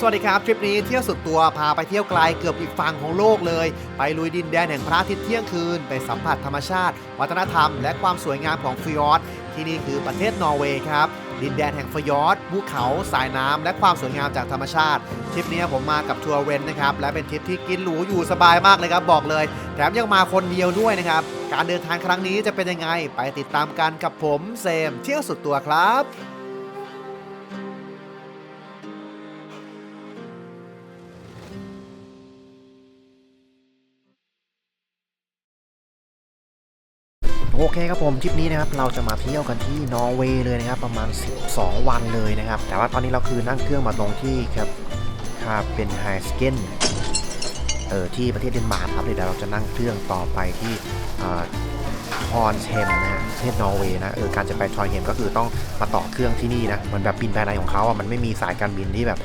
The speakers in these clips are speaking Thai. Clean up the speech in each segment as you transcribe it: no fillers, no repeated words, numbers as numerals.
วัสดีครับทริปนี้เที่ยวสุดตัวพาไปเที่ยวไกลเกือบอีกฝั่งของโลกเลยไปลุยดินแดนแห่งพระอาทิตย์เที่ยงคืนไปสัมผัสธรรมชาติวัฒนธรรมและความสวยงามของฟิยอร์ดที่นี่คือประเทศนอร์เวย์ครับดินแดนแห่งฟิยอร์ดภูเขาสายน้ำและความสวยงามจากธรรมชาติทริปนี้ผมมากับทัวร์เรนท์นะครับและเป็นทริปที่กินหรูอยู่สบายมากเลยครับบอกเลยแถมยังมาคนเดียวด้วยนะครับการเดินทางครั้งนี้จะเป็นยังไงไปติดตามกันกับผมเซมเที่ยวสุดตัวครับโอเคครับผมทริปนี้นะครับเราจะมาเที่ยวกันที่นอร์เวย์เลยนะครับประมาณ12วันเลยนะครับแต่ว่าตอนนี้เราคือนั่งเครื่องมาตรงที่ครับเป็นไฮสเกนที่ประเทศเดนมาร์กครับเดี๋ยวเราจะนั่งเครื่องต่อไปที่ทรอนเฮมนะฮะประเทศนอร์เวย์นะการจะไปทรอนเฮมก็คือต้องมาต่อเครื่องที่นี่นะเหมือนแบบบินภายในของเขามันไม่มีสายการบินที่แบบ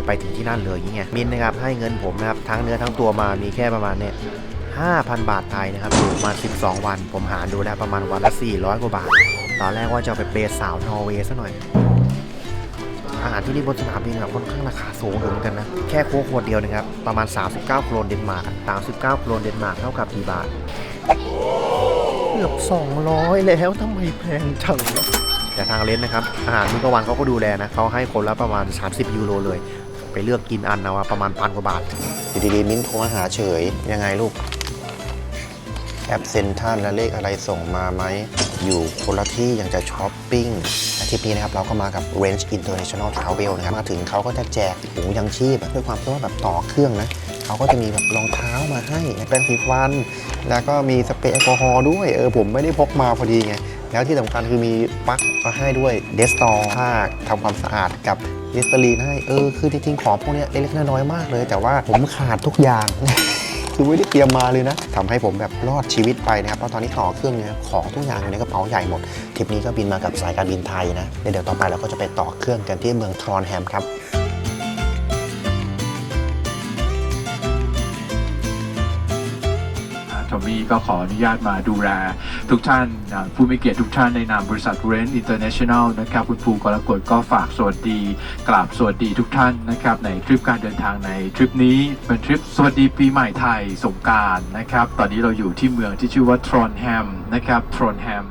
ไปถึงที่นั่นเลยอย่างเงี้ยมินนะครับให้เงินผมนะครับทั้งเนื้อทั้งตัวมามีแค่ประมาณเนี่ย5,000 บาทไทยนะครับอยู่มา12วันผมหารดูแล้วประมาณวันละ400 กว่าบาทตอนแรกว่าจะไปเปย์สาวนอร์เวย์ซะหน่อยอาหารที่นี่บนสนามบินค่อนข้างราคาสูงเหมือนกันนะแค่โค้กขวดเดียวนะครับประมาณ39 โครนเดนมาร์ก39 โครนเดนมาร์กเท่ากับกี่บาทเกือบ200แล้วทำไมแพงจังแต่ทางเลนนะครับอาหารมื้อกลางวันเขาก็ดูแลนะเขาให้คนละประมาณ30 ยูโรเลยไปเลือกกินอันนะว่าประมาณ1,000 กว่าบาทอยู่ดีๆมิ้นโทรมาหาเฉยยังไงลูกแอปเซ็นทรัลและเลขอะไรส่งมาไหมอยู่คนละที่ยังจะช้อปปิ้งอาทิตย์นี้นะครับเราก็มากับ Range International Travel นะครับมาถึงเขาก็จะแจกถุงยังชีพด้วยความที่ว่าแบบต่อเครื่องนะเขาก็จะมีแบบรองเท้ามาให้แปรงสีฟันแล้วก็มีสเปรย์แอลกอฮอล์ด้วยผมไม่ได้พกมาพอดีไงแล้วที่สำคัญคือมีปลั๊กมาให้ด้วยเดสตอร์ผ้าทำความสะอาดกับลิสเตอรีนให้คือจริงๆของพวกนี้เล็กๆน้อยๆมากเลยแต่ว่าผมขาดทุกอย่าง คือไม่ได้เตรียมมาเลยนะทำให้ผมแบบรอดชีวิตไปนะครับเพราะตอนนี้ต่อเครื่องเนี่ยของทุกอย่างอยู่ในกระเป๋าใหญ่หมดทริปนี้ก็บินมากับสายการบินไทยนะเดี๋ยวต่อไปเราก็จะไปต่อเครื่องกันที่เมืองทรอนแฮมครับทอมมี่ก็ขออนุญาตมาดูแลทุกท่านผู้มีเกียรติทุกท่านในนามบริษัท Range International นะครับคุณภูกรกฎก็ฝากสวัสดีกราบสวัสดีทุกท่านนะครับในทริปการเดินทางในทริปนี้เป็นทริปสวัสดีปีใหม่ไทยสงกรานต์นะครับตอนนี้เราอยู่ที่เมืองที่ชื่อว่าทรอนแฮมนะครับทรอนแฮม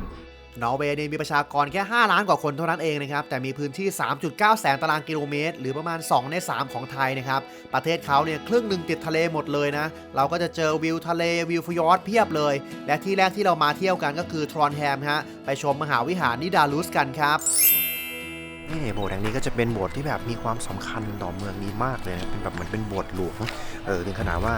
นอร์เวย์มีประชากรแค่5 ล้านกว่าคนเท่านั้นเองนะครับแต่มีพื้นที่ 3.9 แสนตารางกิโลเมตรหรือประมาณ2 ใน 3ของไทยนะครับประเทศเขาเนี่ยครึ่งหนึ่งติดทะเลหมดเลยนะเราก็จะเจอวิวทะเลวิวฟิยอร์ดเพียบเลยและที่แรกที่เรามาเที่ยวกันก็คือทรอนแฮมฮะไปชมมหาวิหารนิดาลุสกันครับโบสถ์แห่งนี้ก็จะเป็นโบสถ์ที่แบบมีความสำคัญต่อเมืองนี้มากเลยนะเป็นแบบเหมือนเป็นโบสถ์หลวงถึงขนาดว่า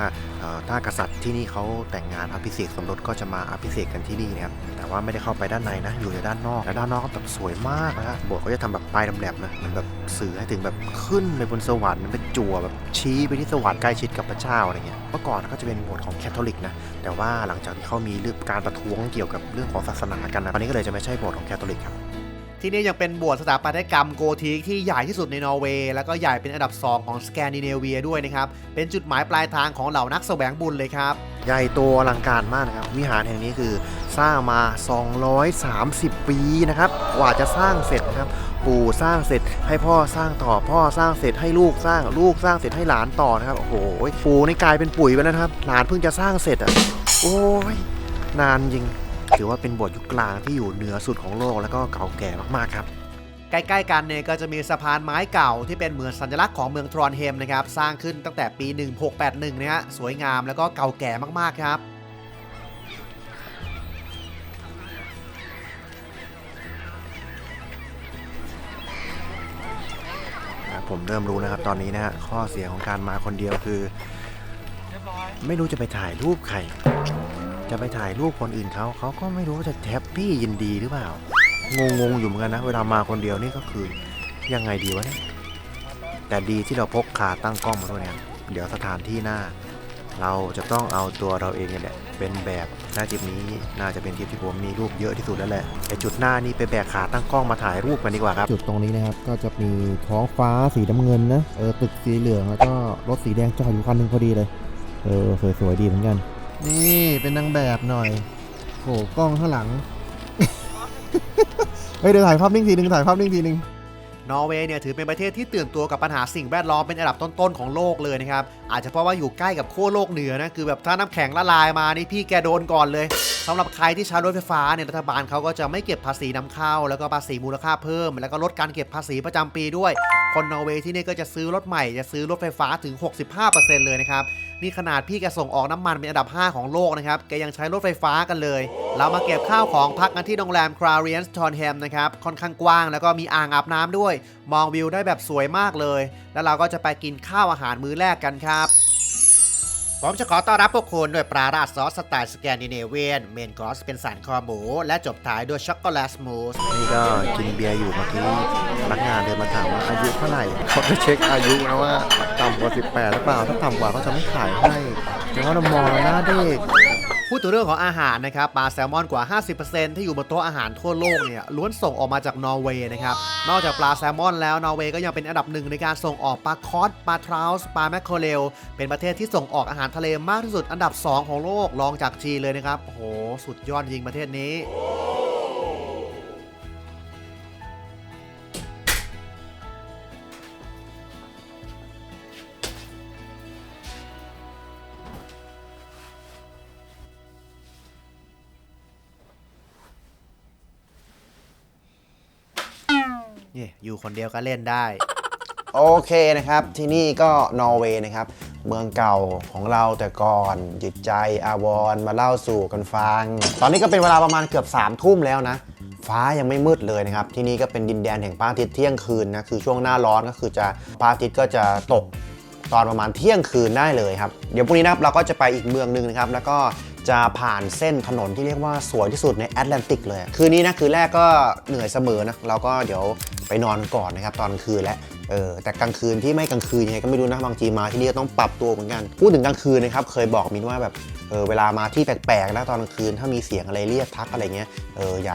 ถ้ากษัตริย์ที่นี่เขาแต่งงานอภิเษกสมรสก็จะมาอภิเษกกันที่นี่นะครับแต่ว่าไม่ได้เข้าไปด้านในนะอยู่ในด้านนอกและด้านนอกก็แบบสวยมากนะฮะโบสถ์เขาจะทำแบบปลายแหลมๆนะมันแบบสื่อให้ถึงแบบขึ้นไปบนสวรรค์เป็นจั่วแบบชี้ไปที่สวรรค์ใกล้ชิดกับพระเจ้าอะไรเงี้ยเมื่อก่อนก็จะเป็นโบสถ์ของแคทอลิกนะแต่ว่าหลังจากที่เขามีเรื่องการประท้วงเกี่ยวกับเรื่องของศาสนากันนะตอนนี้ก็เลยจะไม่ใช่โบสถ์ของแคทอลิกครับที่นี่ยังเป็นโบสถ์สถาปัตยกรรมโกธิกที่ใหญ่ที่สุดในนอร์เวย์แล้วก็ใหญ่เป็นอันดับ2ของสแกนดิเนเวียด้วยนะครับเป็นจุดหมายปลายทางของเหล่านักแสวงบุญเลยครับใหญ่โตอลังการมากนะครับวิหารแห่งนี้คือสร้างมา230 ปีนะครับกว่าจะสร้างเสร็จนะครับปู่สร้างเสร็จให้พ่อสร้างต่อพ่อสร้างเสร็จให้ลูกสร้างเสร็จให้หลานต่อนะครับโอ้โหปู่นี่กลายเป็นปุ๋ยไปแล้วนะครับหลานเพิ่งจะสร้างเสร็จโอ้ยนานจริงถือว่าเป็นโบสถ์ยุคกลางที่อยู่เหนือสุดของโลกแล้วก็เก่าแก่มากๆครับใกล้ๆกันเนี่ยก็จะมีสะพานไม้เก่าที่เป็นเหมือนสัญลักษณ์ของเมืองทรอนเฮมนะครับสร้างขึ้นตั้งแต่ปี1681นะฮะสวยงามแล้วก็เก่าแก่มากๆครับผมเริ่มรู้นะครับตอนนี้นะฮะข้อเสียของการมาคนเดียวคือไม่รู้จะไปถ่ายรูปใครจะไปถ่ายรูปคนอื่นเขาก็ไม่รู้ว่าจะแฮปปี้ยินดีหรือเปล่างงอยู่เหมือนกันนะเวลามาคนเดียวนี่ก็คือยังไงดีวะเนี่ยแต่ดีที่เราพกขาตั้งกล้องมาด้วยเนี่ยเดี๋ยวสถานที่หน้าเราจะต้องเอาตัวเราเองเนี่ยเป็นแบบหน้าทริปนี้น่าจะเป็นทริปที่ผมมีรูปเยอะที่สุดแล้วแหละแต่จุดหน้านี่ไปแบกขาตั้งกล้องมาถ่ายรูปกันดีกว่าครับจุดตรงนี้นะครับก็จะมีท้องฟ้าสีน้ำเงินนะตึกสีเหลืองแล้วก็รถสีแดงจอดอยู่คันนึงพอดีเลยสวยๆดีเหมือนกันนี่เป็นนางแบบหน่อยโหกล้องข้างหลัง เดี๋ยวถ่ายภาพนิ่งทีนึง นอร์เวย์เนี่ยถือเป็นประเทศที่ตื่นตัวกับปัญหาสิ่งแวดล้อมเป็นอันดับต้นๆของโลกเลยนะครับอาจจะเพราะว่าอยู่ใกล้กับขั้วโลกเหนือนะคือแบบถ้าน้ำแข็งละลายมานี่พี่แกโดนก่อนเลยสำหรับใครที่ใช้รถไฟฟ้าเนี่ยรัฐบาลเขาก็จะไม่เก็บภาษีนำเข้าแล้วก็ภาษีมูลค่าเพิ่มแล้วก็ลดการเก็บภาษีประจำปีด้วยคนนอร์เวย์ที่นี่ก็จะซื้อรถใหม่จะซื้อรถไฟฟ้าถึง 65% เลยนะครับนี่ขนาดพี่แกส่งออกน้ำมันเป็นอันดับ 5 ของโลกนะครับแกยังใช้รถไฟฟ้ากันเลยเรามาเก็บข้าวของพักกันที่โรงแรมคราเรียนส์ทอนแฮมนะครับค่อนข้างกว้างแล้วก็มีอ่างอาบน้ำด้วยมองวิวได้แบบสวยมากเลยแล้วเราก็จะไปกินข้าวอาหารมื้อแรกกันครับผมจะขอต้อนรับพวกคุณด้วยปลาราดซอสสไตล์สแกนดิเนเวียนเมนคอร์สเป็นสันคอหมูและจบท้ายด้วยช็อกโกแลตสมูทนี่ก็กินเบียร์อยู่เมื่อกี้พนักงานเดินมาถามว่าอายุเท่าไหร่เขาจะเช็คอายุนะว่าต่ำกว่า18หรือเปล่าถ้าต่ำกว่าเขาจะไม่ขายให้แต่ว่าเรามองหน้าเด็กพูดถึงเรื่องของอาหารนะครับปลาแซลมอนกว่า 50% ที่อยู่บนโต๊ะอาหารทั่วโลกเนี่ยล้วนส่งออกมาจากนอร์เวย์นะครับนอกจากปลาแซลมอนแล้วนอร์เวย์ก็ยังเป็นอันดับหนึ่งในการส่งออกปลาคอสปลาทราวส์ปลาแมคเคอเรลเป็นประเทศที่ส่งออกอาหารทะเลมากที่สุดอันดับ 2 ของโลกรองจากจีนเลยนะครับโอ้โหสุดยอดจริงประเทศนี้นี่อยู่คนเดียวก็เล่นได้โอเคนะครับที่นี่ก็นอร์เวย์นะครับเมืองเก่าของเราแต่ก่อนจิตใจอาวรมาเล่าสู่กันฟังตอนนี้ก็เป็นเวลาประมาณเกือบ3 ทุ่มแล้วนะฟ้ายังไม่มืดเลยนะครับที่นี่ก็เป็นดินแดนแห่งพระอาทิตย์เที่ยงคืนนะคือช่วงหน้าร้อนก็คือจะพระอาทิตย์ก็จะตกตอนประมาณเที่ยงคืนได้เลยครับเดี๋ยวพรุ่งนี้นะครับเราก็จะไปอีกเมืองนึงนะครับแล้วก็จะผ่านเส้นถนนที่เรียกว่าสวยที่สุดในแอตแลนติกเลยคืนนี้นะคืนแรกก็เหนื่อยเสมอนะเราก็เดี๋ยวไปนอนก่อนนะครับตอนคืนแล้วแต่กลางคืนที่ไม่กลางคืนยังไงก็ไม่รู้นะบางทีมาที่นี่ก็ต้องปรับตัวเหมือนกันพูดถึงกลางคืนนะครับเคยบอกมินว่าแบบเวลามาที่แปลกๆนะตอนกลางคืนถ้ามีเสียงอะไรเรียกทักอะไรเงี้ย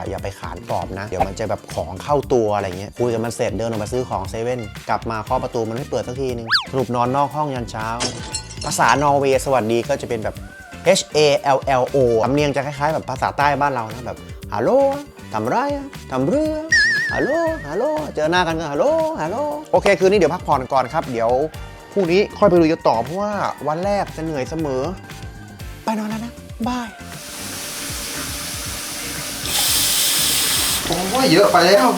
อย่าไปขานตอบนะเดี๋ยวมันจะแบบของเข้าตัวอะไรเงี้ยคุยกันมันเสร็จเดินออกมาซื้อของเซเว่นกลับมาเคาะประตูมันไม่เปิดสักทีนึงสรุปนอนนอกห้องยันเช้าภาษานอร์เวย์สวัสดีก็จะเป็นแบบ HALLO สำเนียงจะคล้ายๆแบบภาษาใต้บ้านเรานะแบบฮัลโหลทำไรทำเรือฮัลโหลฮัลโหลเจอหน้ากันก็ฮัลโหลฮัลโหลโอเคคืนนี้เดี๋ยวพักผ่อนก่อนครับเดี๋ยวพรุ่งนี้ค่อยไปลุยกันต่อเพราะว่าวันแรกจะเหนื่อยเสมอไปนอนแล้วนะบายโอ้ยเยอะไปแล้ว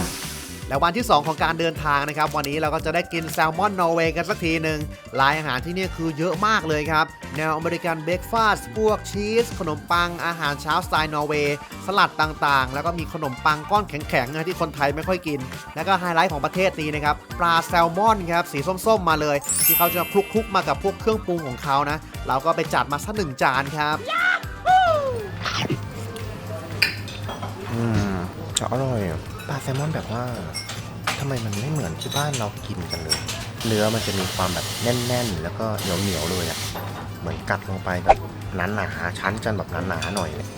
แล้ววันที่ 2 ของการเดินทางนะครับวันนี้เราก็จะได้กินแซลมอนนอร์เวย์กันสักทีหนึ่งรายอาหารที่นี่คือเยอะมากเลยครับแนวอเมริกันเบรคฟาสต์พวกชีสขนมปังอาหารเช้าสไตล์นอร์เวย์สลัดต่างๆแล้วก็มีขนมปังก้อนแข็งๆที่คนไทยไม่ค่อยกินแล้วก็ไฮไลท์ของประเทศนี้นะครับปลาแซลมอนครับสีส้มๆมาเลยที่เขาจะคลุกๆมากับพวกเครื่องปรุงของเขานะเราก็ไปจัดมาสัก1 จานครับจะอร่อยปลาแซลมอนแบบว่าทำไมมันไม่เหมือนที่บ้านเรากินกันเลยเนื้อมันจะมีความแบบแน่นๆแล้วก็เหนียวๆเลยอ่ะเหมือนกัดลงไปแบบหนาๆชั้นจันแบบหนาๆหน่อยเลย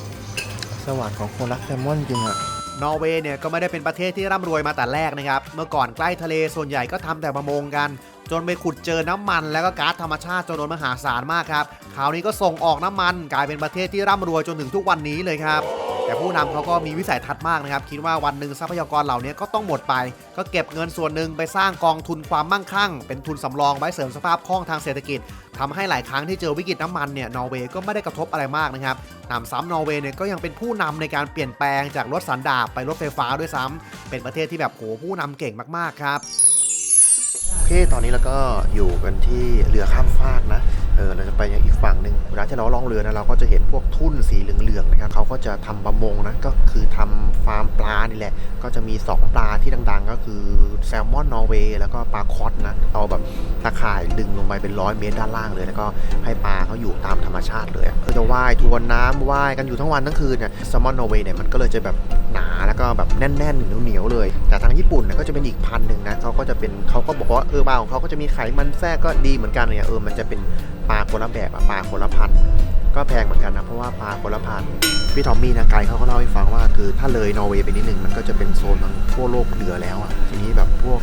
สวรรค์ของคนรักแซลมอนจริงอ่ะนอร์เวย์เนี่ยก็ไม่ได้เป็นประเทศที่ร่ำรวยมาแต่แรกนะครับเมื่อก่อนใกล้ทะเลส่วนใหญ่ก็ทำแต่ประมงกันจนไปขุดเจอน้ำมันแล้วก็ก๊าซธรรมชาติจำนวนมหาศาลมากครับคราวนี้ก็ส่งออกน้ำมันกลายเป็นประเทศที่ร่ำรวยจนถึงทุกวันนี้เลยครับแต่ผู้นำเขาก็มีวิสัยทัศน์มากนะครับคิดว่าวันหนึ่งทรัพยากรเหล่านี้ก็ต้องหมดไปก็เก็บเงินส่วนหนึ่งไปสร้างกองทุนความมั่งคั่งเป็นทุนสำรองไว้เสริมสภาพคล่องทางเศรษฐกิจทำให้หลายครั้งที่เจอวิกฤตน้ำมันเนี่ยนอร์เวย์ก็ไม่ได้กระทบอะไรมากนะครับหนำซ้ำนอร์เวย์เนี่ยก็ยังเป็นผู้นำในการเปลี่ยนแปลงจากรถสันดาปไปรถไฟฟ้าด้วยซ้ำเป็นประเทศที่แบบโหผู้นำเก่งมากๆครับโอเคตอนนี้เราก็อยู่กันที่เรือข้ามฟากนะเราจะไปยังอีกฝั่งหนึ่งเวลาที่เราล่องเรือนะเราก็จะเห็นพวกทุ่นสีเหลืองๆนะครับเขาก็จะทำประมงนะก็คือทำฟาร์มปลานี่แหละก็จะมี2ปลาที่ดังๆก็คือแซลมอนนอร์เวย์แล้วก็ปลาคอสนะเอาแบบตะข่ายดึงลงไปเป็น100 เมตรด้านล่างเลยแล้วก็ให้ปลาเขาอยู่ตามธรรมชาติเลยก็จะว่ายทวนน้ำว่ายกันอยู่ทั้งวันทั้งคืนเนี่ยแซลมอนนอร์เวย์เนี่ยมันก็เลยจะแบบหนาแล้วก็แบบแน่นๆเหนียวๆเลยแต่ทางญี่ปุ่นเนี่ยก็จะเป็นอีกพันธุ์นึงนะเขาก็จะเป็นเขาก็บอกว่าปลาของเขาก็จะมีไขมันแทรกก็ดีเหมือนกันเลยมันจะเป็นปลาคนละแบบปลาคนละพันธุ์ก็แพงเหมือนกันนะเพราะว่าปลาคนละพันธุ์พี่ทอมมี่นะไกด์เขาก็เล่าให้ฟังว่าคือถ้าเลยนอร์เวย์ไปนิดนึงมันก็จะเป็นโซนทางทั่วโลกเหนือแล้วทีนี้แบบพวก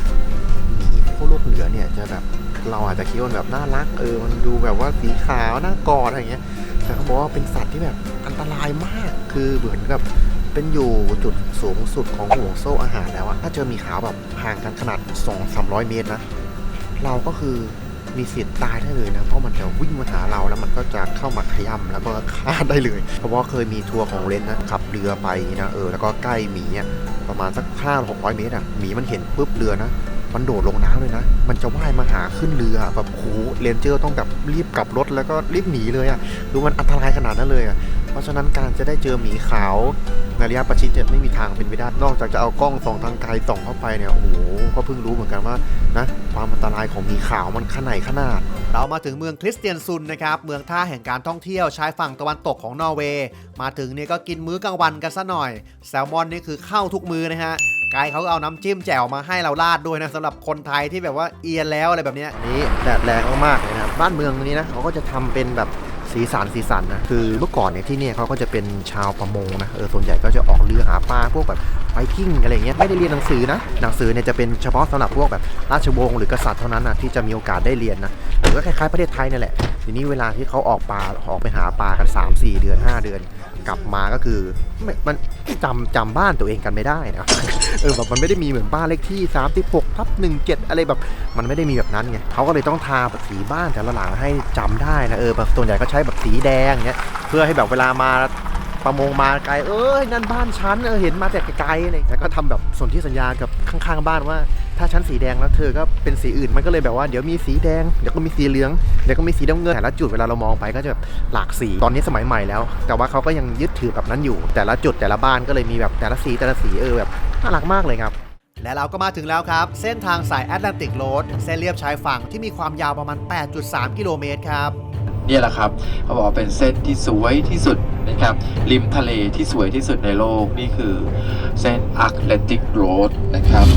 หมีทั่วโลกเหนือเนี่ยจะแบบเราอาจจะคิดว่าแบบน่ารักมันดูแบบว่าสีขาวน่ากอดอะไรเงี้ยแต่เขาบอกว่าเป็นสัตว์ที่แบบอันตรายมากคือเหมือนกับ เป็นอยู่จุดสูงสุดของห่วงโซ่อาหารแล้วอะถ้าเจอหมีขาวแบบห่างกันขนาด 200-300 เมตรนะเราก็คือมีสิทธิ์ตายได้เลยนะเพราะมันจะวิ่งมาหาเราแล้วมันก็จะเข้ามาขย้ำแล้วก็ฆ่าได้เลยเพราะว่าเคยมีทัวร์ของเรนนะขับเรือไปนะแล้วก็ใกล้หมีอะประมาณสัก500-600 เมตรอะหมีมันเห็นปุ๊บเรือนะมันโดดลงน้ำเลยนะมันจะว่ายมาหาขึ้นเรือแบบโหเรนเจอร์ต้องแบบรีบกลับรถแล้วก็รีบหนีเลยอะดูมันอันตรายขนาดนั้นเลยอะเพราะฉะนั้นการจะได้เจอหมีขาวในระยะประชิดเนี่ยไม่มีทางเป็นไปได้นอกจากจะเอากล้องส่องทางไกลส่องเข้าไปเนี่ยโอ้โหก็เพิ่งรู้เหมือนกันว่านะความอันตรายของหมีขาวมันขนาดเรามาถึงเมืองคริสเตียนซุนนะครับเมืองท่าแห่งการท่องเที่ยวชายฝั่งตะวันตกของนอร์เวย์มาถึงเนี่ยก็กินมื้อกลางวันกันซะหน่อยแซลมอนนี่คือเข้าทุกมื้อนะฮะไกด์เขาเอาน้ำจิ้มแจ่วมาให้เราราดด้วยนะสำหรับคนไทยที่แบบว่าเอียนแล้วอะไรแบบนี้นี่แดดแรงมากๆเลยนะบ้านเมืองนี้นะเขาก็จะทำเป็นแบบสีสันนะคือเมื่อก่อนเนี่ยที่เนี่ยเขาก็จะเป็นชาวประมงนะส่วนใหญ่ก็จะออกเรือหาปลาพวกแบบไวกิ้งอะไรเงี้ยไม่ได้เรียนหนังสือนะหนังสือเนี่ยจะเป็นเฉพาะสำหรับพวกแบบราชวงศ์หรือกษัตริย์เท่านั้นนะที่จะมีโอกาสได้เรียนนะหรือว่าคล้ายๆประเทศไทยนั่นแหละทีนี้เวลาที่เขาออกไปหาปลากัน 3-4 เดือน 5 เดือนกลับมาก็คือมันจำบ้านตัวเองกันไม่ได้นะแบบมันไม่ได้มีเหมือนบ้านเลขที่36/17อะไรแบบมันไม่ได้มีแบบนั้นไงเขาก็เลยต้องทาแบบสีบ้านแต่ละหลังให้จำได้นะแบบส่วนใหญ่ก็ใช้แบบสีแดงเงี้ยเพื่อให้แบบเวลามาประมงมาไกลนั่นบ้านฉันเห็นมาแต่ไกลๆอะไรแล้วก็ทำแบบสนธิสัญญากับข้างๆบ้านว่าถ้าฉันสีแดงแล้วเธอก็เป็นสีอื่นมันก็เลยแบบว่าเดี๋ยวมีสีแดงเดี๋ยวก็มีสีเหลืองเดี๋ยวก็มีสีน้ำเงินแต่ละจุดเวลาเรามองไปก็จะแบบหลากสีตอนนี้สมัยใหม่แล้วแต่ว่าเขาก็ยังยึดถือแบบนั้นอยู่แต่ละจุดแต่ละบ้านก็เลยมีแบบแต่ละสีแบบน่ารักมากเลยครับและเราก็มาถึงแล้วครับเส้นทางสายแอตแลนติกโรดเส้นเลียบชายฝั่งที่มีความยาวประมาณ 8.3 กิโลเมตรครับนี่แหละครับเขาบอกว่าเป็นเส้นที่สวยที่สุดนะครับริมทะเลที่สวยที่สุดในโลกนี่คือเส้น Atlantic Road นะครับ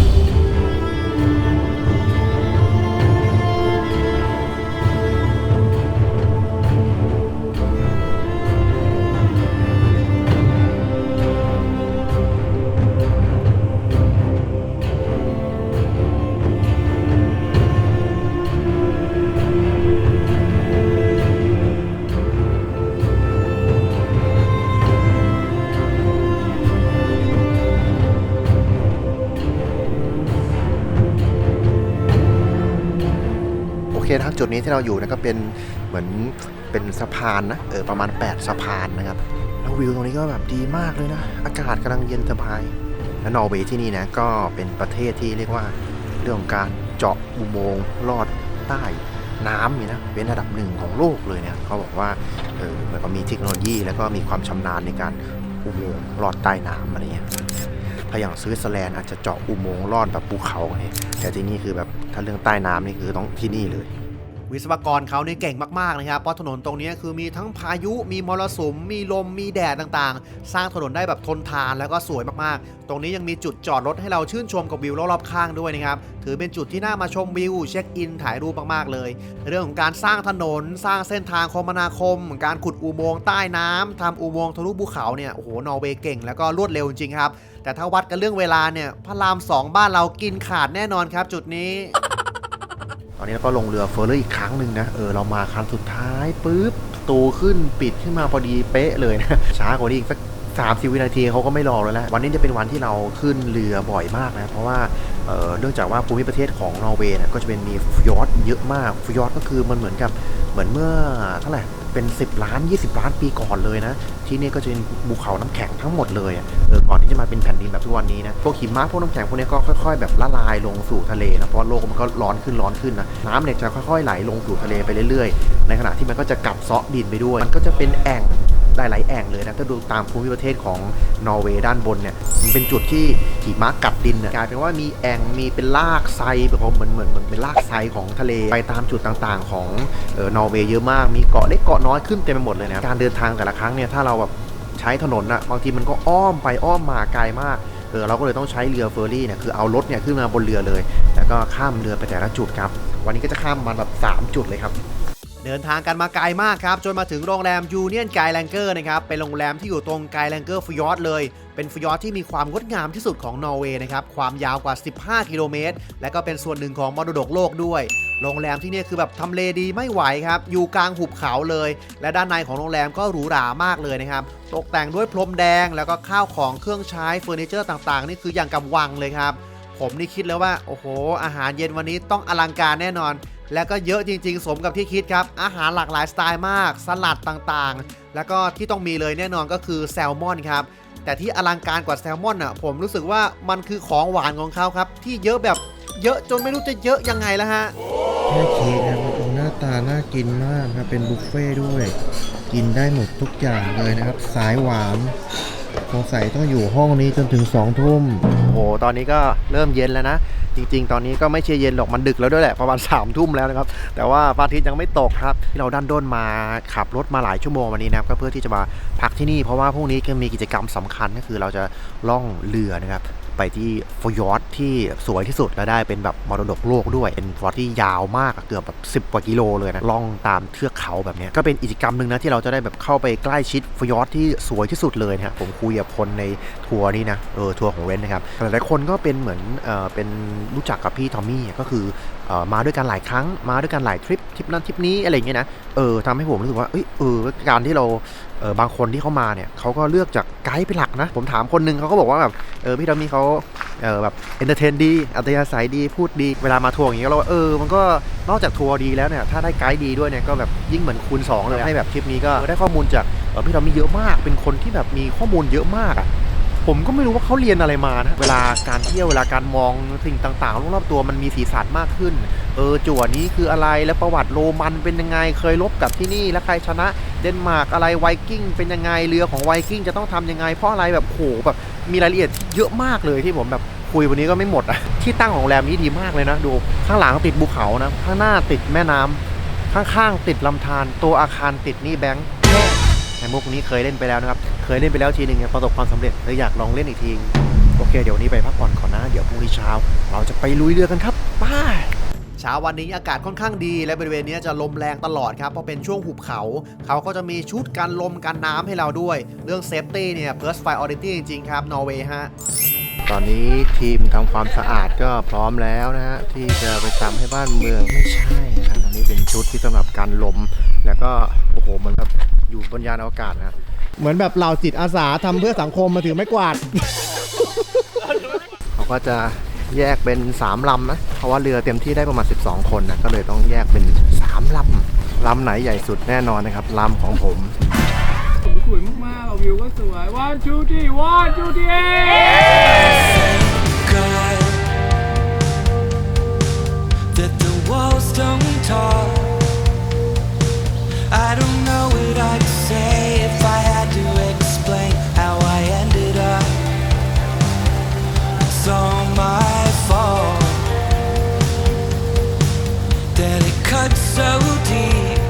ทางจุดนี้ที่เราอยู่นะก็เป็นเหมือนเป็นสะพานนะประมาณ8สะพานนะครับแล้ววิวตรงนี้ก็แบบดีมากเลยนะอากาศกำลังเย็นสบายและนอร์เวย์ที่นี่นะก็เป็นประเทศที่เรียกว่าเรื่องของการเจาะอุโมงค์ลอดใต้น้ำนี่นะเป็นระดับหนึ่งของโลกเลยเนี่ยเขาบอกว่ามันก็มีเทคโนโลยีแล้วก็มีความชำนาญในการอุโมงค์ลอดใต้น้ำอะไรเงี้ยถ้าอย่างสวิตเซอร์แลนด์อาจจะเจาะอุโมงค์ลอดแบบภูเขาเนี่ยแต่ที่นี่คือแบบถ้าเรื่องใต้น้ำนี่คือต้องที่นี่เลยวิศวกรเขาเนี่ยเก่งมากๆนะครับเพราะถนนตรงนี้คือมีทั้งพายุมีมรสุมมีลมมีแดดต่างๆสร้างถนนได้แบบทนทานแล้วก็สวยมากๆตรงนี้ยังมีจุดจอดรถให้เราชื่นชมกับวิวรอบๆข้างด้วยนะครับถือเป็นจุดที่น่ามาชมวิวเช็คอินถ่ายรูปมากๆเลยเรื่องของการสร้างถนนสร้างเส้นทางคมนาคมการขุดอุโมงค์ใต้น้ำทำอุโมงค์ทะลุภูเขาเนี่ยโอ้โหนอร์เวย์เก่งแล้วก็รวดเร็วจริงๆครับแต่ถ้าวัดกันเรื่องเวลาเนี่ยพระราม2บ้านเรากินขาดแน่นอนครับจุดนี้ตอนนี้เราก็ลงเรือเฟอร์รี่อีกครั้งหนึ่งนะเรามาคันสุดท้ายปุ๊บตูขึ้นปิดขึ้นมาพอดีเป๊ะเลยนะช้ากว่านี้อีกสัก30 วินาทีเขาก็ไม่รอแล้ววันนี้จะเป็นวันที่เราขึ้นเรือบ่อยมากนะเพราะว่าเนื่องจากว่าภูมิประเทศของนอร์เวย์เนี่ยก็จะเป็นมีฟิยอร์ดเยอะมากฟิยอร์ดก็คือมันเหมือนเมื่อเท่าไหร่เป็น10 ล้าน20 ล้านปีก่อนเลยนะที่นี่ก็จะเป็นภูเขาน้ำแข็งทั้งหมดเลยก่อนที่จะมาเป็นแผ่นดินแบบทุกวันนี้นะพวกหิมะพวกน้ำแข็งพวกนี้ก็ค่อยๆแบบละลายลงสู่ทะเลนะเพราะโลกมันก็ร้อนขึ้นนะน้ำเนี่ยจะค่อยๆไหลลงสู่ทะเลไปเรื่อยๆในขณะที่มันก็จะกัดเซาะดินไปด้วยมันก็จะเป็นแอ่งหลายๆแอ่งเลยนะถ้าดูตามภูมิประเทศของนอร์เวย์ด้านบนเนี่ยมันเป็นจุดที่หิมะกัดดินกลายเป็นว่ามีแอ่งมีเป็นรากไซแบบเหมือนเป็นรากไซของทะเลไปตามจุดต่างๆของนอร์เวย์เยอะมากมีเกาะเล็กเกาะน้อยขึ้นเต็มไปหมดเลยนะการเดินทางแต่ละครั้งเนี่ยถ้าเราแบบใช้ถนนอะบางทีมันก็อ้อมไปอ้อมมาไกลมากเราก็เลยต้องใช้เรือเฟอร์รี่เนี่ยคือเอารถเนี่ยขึ้นมาบนเรือเลยแล้วก็ข้ามเรือไปแต่ละจุดครับวันนี้ก็จะข้ามมาแบบ3 จุดเลยครับ เดินทางกันมาไกลมากครับจนมาถึงโรงแรมยูเนียนไกแลงเกอร์นะครับเป็นโรงแรมที่อยู่ตรงไกแลงเกอร์ฟยอร์ดเลยเป็นฟยอร์ดที่มีความงดงามที่สุดของนอร์เวย์นะครับความยาวกว่า15กิโลเมตรและก็เป็นส่วนหนึ่งของมรดกโลกด้วยโรงแรมที่นี่คือแบบทำเลดีไม่ไหวครับอยู่กลางหุบเขาเลยและด้านในของโรงแรมก็หรูหรามากเลยนะครับตกแต่งด้วยพรมแดงแล้วก็ข้าวของเครื่องใช้เฟอร์นิเจอร์ต่างๆนี่คืออย่างกับวังเลยครับผมนี่คิดแล้วว่าโอ้โหอาหารเย็นวันนี้ต้องอลังการแน่นอนแล้วก็เยอะจริงๆสมกับที่คิดครับอาหารหลากหลายสไตล์มากสลัดต่างๆแล้วก็ที่ต้องมีเลยแน่นอนก็คือแซลมอนครับแต่ที่อลังการกว่าแซลมอนอ่ะผมรู้สึกว่ามันคือของหวานของเขาครับที่เยอะแบบเยอะจนไม่รู้จะเยอะยังไงแล้วฮะแค่เค้กนะครับหน้าตาน่ากินมากครับเป็นบุฟเฟ่ด้วย กินได้หมดทุกอย่างเลยนะครับสายหวานสงสัยต้องอยู่ห้องนี้จนถึง2 ทุ่ม โอ้โหตอนนี้ก็เริ่มเย็นแล้วนะจริงๆตอนนี้ก็ไม่ใช่เย็นหรอกมันดึกแล้วด้วยแหละประมาณ3 ทุ่มแล้วนะครับแต่ว่าพระอาทิตย์ยังไม่ตกครับที่เราดันด้นมาขับรถมาหลายชั่วโมงวันนี้นะครับก็เพื่อที่จะมาพักที่นี่เพราะว่าพรุ่งนี้ก็มีกิจกรรมสำคัญก็คือเราจะล่องเรือนะครับไปที่ฟยอร์ดที่สวยที่สุดและได้เป็นแบบมรดกโลกด้วยเป็นฟยอร์ดที่ยาวมากเกือบแบบ10 กว่ากิโลเลยนะล่องตามเทือกเขาแบบนี้ก็เป็นกิจกรรมหนึ่งนะที่เราจะได้แบบเข้าไปใกล้ชิดฟยอร์ดที่สวยที่สุดเลยนะผมคุยกับคนในทัวร์นี่นะทัวร์ของเรนนะครับหลายๆคนก็เป็นเหมือนเป็นรู้จักกับพี่ทอมมี่ก็คือมาด้วยกันหลายครั้งมาด้วยกันหลายทริปนั้นทริปนี้อะไรอย่างเงี้ยนะทำให้ผมรู้สึกว่าการที่เราบางคนที่เขามาเนี่ยเขาก็เลือกจากไกด์เป็นหลักนะผมถามคนนึงเขาก็บอกว่าแบบพี่ทอมมี่เขาแบบเอนเตอร์เทนดีอัธยาศัยดีพูดดีเวลามาทัวร์อย่างเงี้ยเรามันก็นอกจากทัวร์ดีแล้วเนี่ยถ้าได้ไกด์ดีด้วยเนี่ยก็แบบยิ่งเหมือนคูณ2เลยให้แบบทริปนี้ก็ได้ข้อมูลจากพี่ทอมมี่เยอะมากเป็นคนที่แบบมีข้อมูลเยอะมากอ่ะผมก็ไม่รู้ว่าเขาเรียนอะไรมานะเวลาการเที่ยวเวลาการมองสิ่งต่างๆรอบๆตัวมันมีสีสันมากขึ้นจั่วนี้คืออะไรแล้วประวัติโรมันเป็นยังไงเคยรบกับที่นี่แล้วใครชนะเดนมาร์กอะไรไวกิ้งเป็นยังไงเรือของไวกิ้งจะต้องทำยังไงเพราะอะไรแบบโหแบบมีรายละเอียดเยอะมากเลยที่ผมแบบคุยวันนี้ก็ไม่หมดอ่ะที่ตั้งของโรงแรมนี้ดีมากเลยนะดูข้างหลังติดภูเขานะข้างหน้าติดแม่น้ำข้างๆติดลำธารตัวอาคารติดนี่แบงค์ในมุกนี้เคยเล่นไปแล้วนะครับเคยเล่นไปแล้วทีนึงประสบความสำเร็จเลยอยากลองเล่นอีกทีโอเคเดี๋ยวนี้ไปพักผ่อนก่อนนะเดี๋ยวพรุ่งนี้เช้าเราจะไปลุยเรือกันครับไปเช้าวันนี้อากาศค่อนข้างดีและบริเวณนี้จะลมแรงตลอดครับเพราะเป็นช่วงหุบเขาเขาก็จะมีชุดกันลมกันน้ำให้เราด้วยเรื่องเซฟตี้เนี่ย first priority จริงๆครับนอร์เวย์ฮะตอนนี้ทีมทำความสะอาดก็พร้อมแล้วนะฮะที่จะไปทำให้บ้านเมืองไม่ใช่นะครับอันนี้เป็นชุดที่สำหรับกันลมแล้วก็โอ้โหเหมือนแบบอยู่บนยานอวกาศนะเหมือนแบบเหล่าจิตอาสาทำเพื่อสังคมมาถือไม้กวาด เขาก็จะแยกเป็น3 ลำนะเพราะว่าเรือเต็มที่ได้ประมาณ12 คนนะก็เลยต้องแยกเป็น3 ลำไหนใหญ่สุดแน่นอนนะครับลำของผมสวยมากๆวิวก็สวย1 2 3 1 2 3 That the walls don't talk. I don't know what I'd say if I had to explain how I ended up. It's all my fault that it cuts so deep.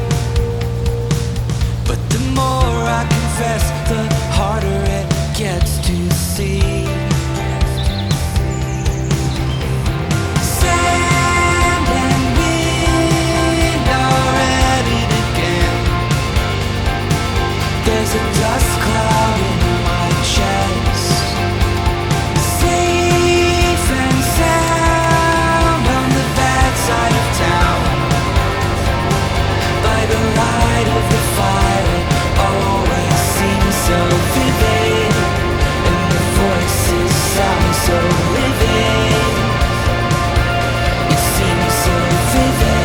But the more I confess, the harder it gets to see.There's a dust cloud in my chest. Safe and sound on the bad side of town. By the light of the fire, it always seems so vivid, and the voices sound so livid. It seems so vivid.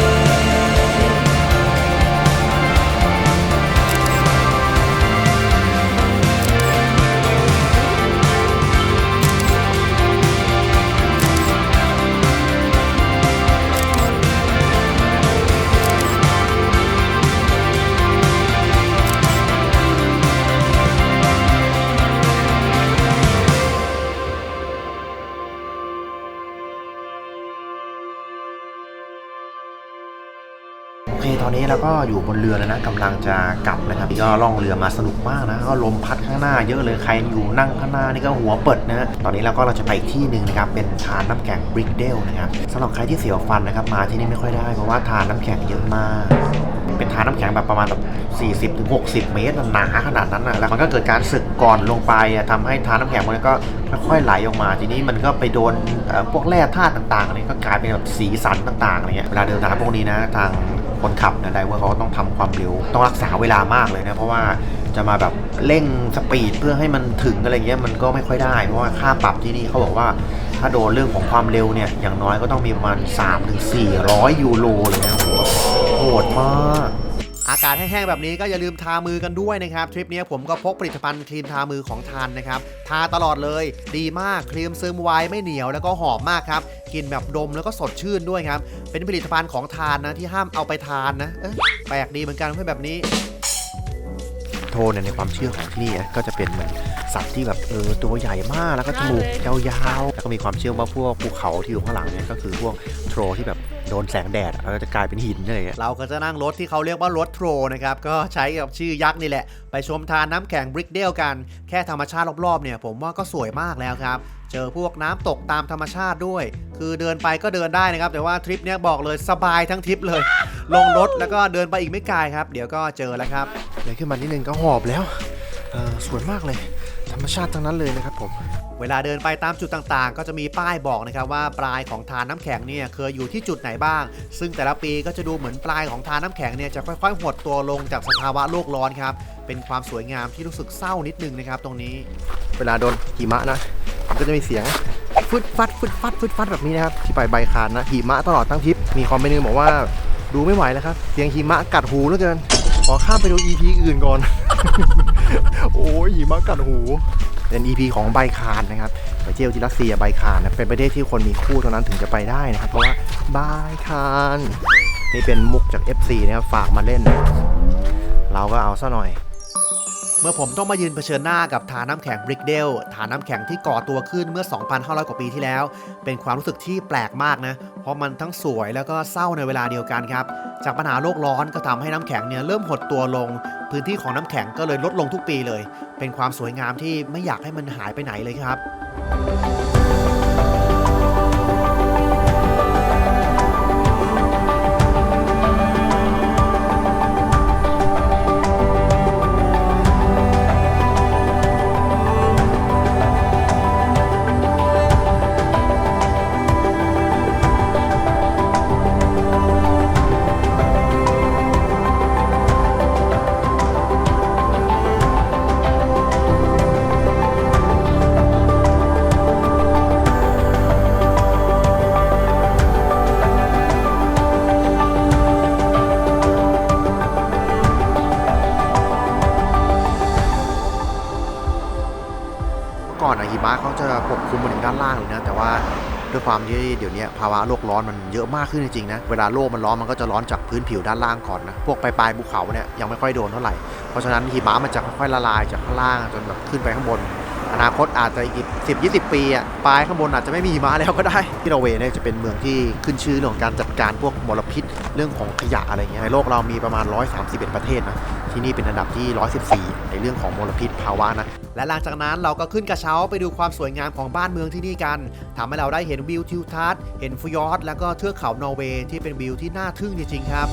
โอเคตอนนี้เราก็อยู่บนเรือแล้วนะกำลังจะกลับนะครับก็ล่องเรือมาสนุกมากนะก็ลมพัดข้างหน้าเยอะเลยใครอยู่นั่งข้างหน้านี่ก็หัวเปิดนะตอนนี้เราจะไปอีกที่หนึ่งนะครับเป็นทานน้ำแข็งบริกเดลนะครับสำหรับใครที่เสียวฟันนะครับมาที่นี่ไม่ค่อยได้เพราะว่าทานน้ำแข็งเยอะมาก เป็นทานน้ำแข็งแบบประมาณแบบ40-60 เมตรหนาขนาดนั้นแล้วมันก็เกิดการสึกก่อนลงไปทำให้ทานน้ำแข็งมันก็ค่อยๆไหลออกมาทีนี้มันก็ไปโดนพวกแร่ธาตุต่างๆอะไรก็กลายเป็นแบบสีสันต่างๆอะไรเงี้ยเวลาเดินทางพวกนี้นะทางคนขับนะไดเวอร์เขาต้องทำความเร็วต้องรักษาเวลามากเลยนะเพราะว่าจะมาแบบเร่งสปีดเพื่อให้มันถึงอะไรเงี้ยมันก็ไม่ค่อยได้เพราะว่าค่าปรับที่นี่เขาบอกว่าถ้าโดนเรื่องของความเร็วเนี่ยอย่างน้อยก็ต้องมีประมาณ 3-400 ยูโรเลยนะโหดมากอากาศแห้งๆแบบนี้ก็อย่าลืมทามือกันด้วยนะครับทริปนี้ผมก็พกผลิตภัณฑ์ครีมทามือของทานนะครับทาตลอดเลยดีมากครีมซึมไวไม่เหนียวแล้วก็หอมมากครับกินแบบดมแล้วก็สดชื่นด้วยครับเป็นผลิตภัณฑ์ของทานนะที่ห้ามเอาไปทานนะแปลกดีเหมือนกันเพื่อแบบนี้โทนในความเชื่อของที่นี่ก็จะเป็นเหมือนสัตว์ที่แบบตัวใหญ่มากแล้วก็จมูกยาวๆแล้วก็มีความเชื่อว่าพวกภูเขาที่อยู่ข้างหลังเนี่ยก็คือพวกโทรที่แบบโดนแสงแดดแล้วก็จะกลายเป็นหินอะไรอย่างเงี้ยเราก็จะนั่งรถที่เขาเรียกว่ารถโทรนะครับก็ใช้กับชื่อยักษ์นี่แหละไปชมทานน้ำแข็งบริกเดลกันแค่ธรรมชาติรอบๆเนี่ยผมว่าก็สวยมากแล้วครับเจอพวกน้ำตกตามธรรมชาติด้วยคือเดินไปก็เดินได้นะครับแต่ว่าทริปนี้บอกเลยสบายทั้งทริปเลยลงรถแล้วก็เดินไปอีกไม่ไกลครับเดี๋ยวก็เจอแล้วครับเลยขึ้นมานิดนึงก็หอบแล้วสวยมากเลยธรรมชาติทั้งนั้นเลยนะครับผมเวลาเดินไปตามจุดต่างๆก็จะมีป้ายบอกนะครับว่าปลายของทานน้ำแข็งเนี่ยเคยอยู่ที่จุดไหนบ้างซึ่งแต่ละปีก็จะดูเหมือนปลายของทานน้ำแข็งเนี่ยจะค่อยๆหดตัวลงจากสภาวะโลกร้อนครับเป็นความสวยงามที่รู้สึกเศร้านิดนึงนะครับตรงนี้เวลาโดนหิมะนะมันก็จะมีเสียงฟึดฟัดฟึดฟัดฟึดฟัดแบบนี้นะครับที่ไปใบคานนะหิมะตลอดทั้งทริปมีคอมเมนต์นึงบอกว่าดูไม่ไหวแล้วครับเสียงหิมะกัดหูเหลือเกินขอข้ามไปดู EP อื่นก่อน โอ้ยหิมะกัดหูเป็น EP ของไบคานนะครับไปเที่ยวที่รัสเซียไบคานนะเป็นประเทศที่คนมีคู่เท่านั้นถึงจะไปได้นะครับเพราะว่าไบคานนี่เป็นมุกจาก FC นะครับฝากมาเล่นเราก็เอาซะหน่อยเมื่อผมต้องมายืนเผชิญหน้ากับฐานน้ำแข็งบริกเดลฐานน้ำแข็งที่ก่อตัวขึ้นเมื่อ 2,500 กว่าปีที่แล้วเป็นความรู้สึกที่แปลกมากนะเพราะมันทั้งสวยแล้วก็เศร้าในเวลาเดียวกันครับจากปัญหาโลกร้อนก็ทำให้น้ำแข็งเนี่ยเริ่มหดตัวลงพื้นที่ของน้ำแข็งก็เลยลดลงทุกปีเลยเป็นความสวยงามที่ไม่อยากให้มันหายไปไหนเลยครับก่อนหิมะเขาจะปกคลุมมาถึงด้านล่างเลยนะแต่ว่าด้วยความที่เดี๋ยวนี้ภาวะโลกร้อนมันเยอะมากขึ้นจริงๆนะเวลาโลกมันร้อนมันก็จะร้อนจากพื้นผิวด้านล่างก่อนนะพวกปลายภูเขาเนี่ยยังไม่ค่อยโดนเท่าไหร่เพราะฉะนั้นหิมะมันจะค่อยๆละลายจากข้างล่างจนแบบขึ้นไปข้างบนอนาคตอาจจะอีก10-20 ปีปลายข้างบนอาจจะไม่มีหิมะแล้วก็ได้ที่นอร์เวย์เนี่ยจะเป็นเมืองที่ขึ้นชื่อเรื่องของการจัดการพวกมลพิษเรื่องของขยะอะไรเงี้ยในโลกเรามีประมาณ131ประเทศนะที่นี่เป็นอันดับที่114ในเรื่องของมลพิษภาวะนะและหลังจากนั้นเราก็ขึ้นกระเช้าไปดูความสวยงามของบ้านเมืองที่นี่กันทำให้เราได้เห็นวิวทิวทัศน์เห็นฟยอร์ดแล้วก็เทือกเขานอร์เวย์ที่เป็นวิวที่น่าทึ่งจริงๆครับ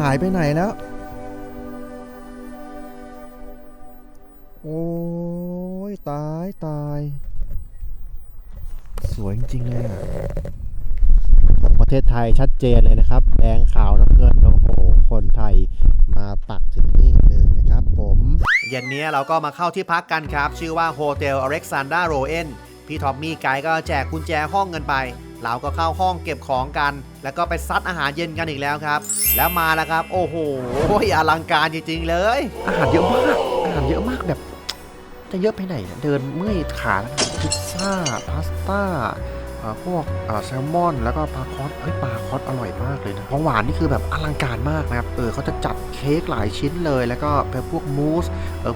ายไปไหนแล้ว โอ้ยตายสวยจริงๆเลยอ่ะประเทศไทยชัดเจนเลยนะครับแดงขาวน้ำเงินโอ้โหคนไทยมาปักถึงนี่เลยนะครับผมเย็นนี้เราก็มาเข้าที่พักกันครับชื่อว่าโฮเทลอเล็กซานดราโรเอนพี่ท็อปมี่ไกด์ก็แจกกุญแจห้องกันไปเราก็เข้าห้องเก็บของกันแล้วก็ไปซัดอาหารเย็นกันอีกแล้วครับแล้วมาแล้วครับโอ้โหอลังการจริงๆเลยอาหารเยอะมากแบบจะเยอะไปไหนเนี่ยเดินเมื่อยขาพิซซ่าพาสต้าพวกแซลมอนแล้วก็ปลาคอสปลาคอสอร่อยมากเลยนะของหวานนี่คือแบบอลังการมากนะครับเขาจะจัดเค้กหลายชิ้นเลยแล้วก็เป็นพวกมูส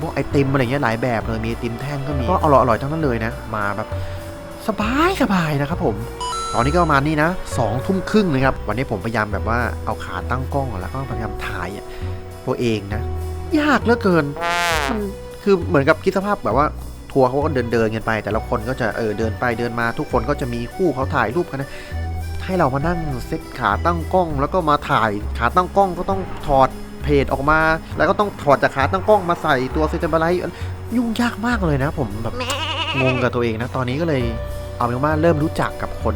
พวกไอติมอะไรเงี้ยหลายแบบเลยมีไอติมแท่งก็มีก็อร่อยทั้งนั้นเลยนะมาแบบสบายนะครับผมตอนนี้ก็ประมาณนี้นะ2 ทุ่มครึ่งนะครับวันนี้ผมพยายามแบบว่าเอาขาตั้งกล้องแล้วก็พยายามถ่ายตัวเองนะยากเหลือเกินมันคือเหมือนกับคิดสภาพแบบว่าทัวร์เขาก็เดินกันไปแต่ละคนก็จะเดินไปเดินมาทุกคนก็จะมีคู่เขาถ่ายรูปกันนะให้เรามานั่งเซตขาตั้งกล้องแล้วก็มาถ่ายขาตั้งกล้องก็ต้องถอดเพจออกมาแล้วก็ต้องถอดจากขาตั้งกล้องมาใส่ตัวเซตบาไลท์ยุ่งยากมากเลยนะผมแบบงงกับตัวเองนะตอนนี้ก็เลยเอาเป็นว่าเริ่มรู้จักกับคน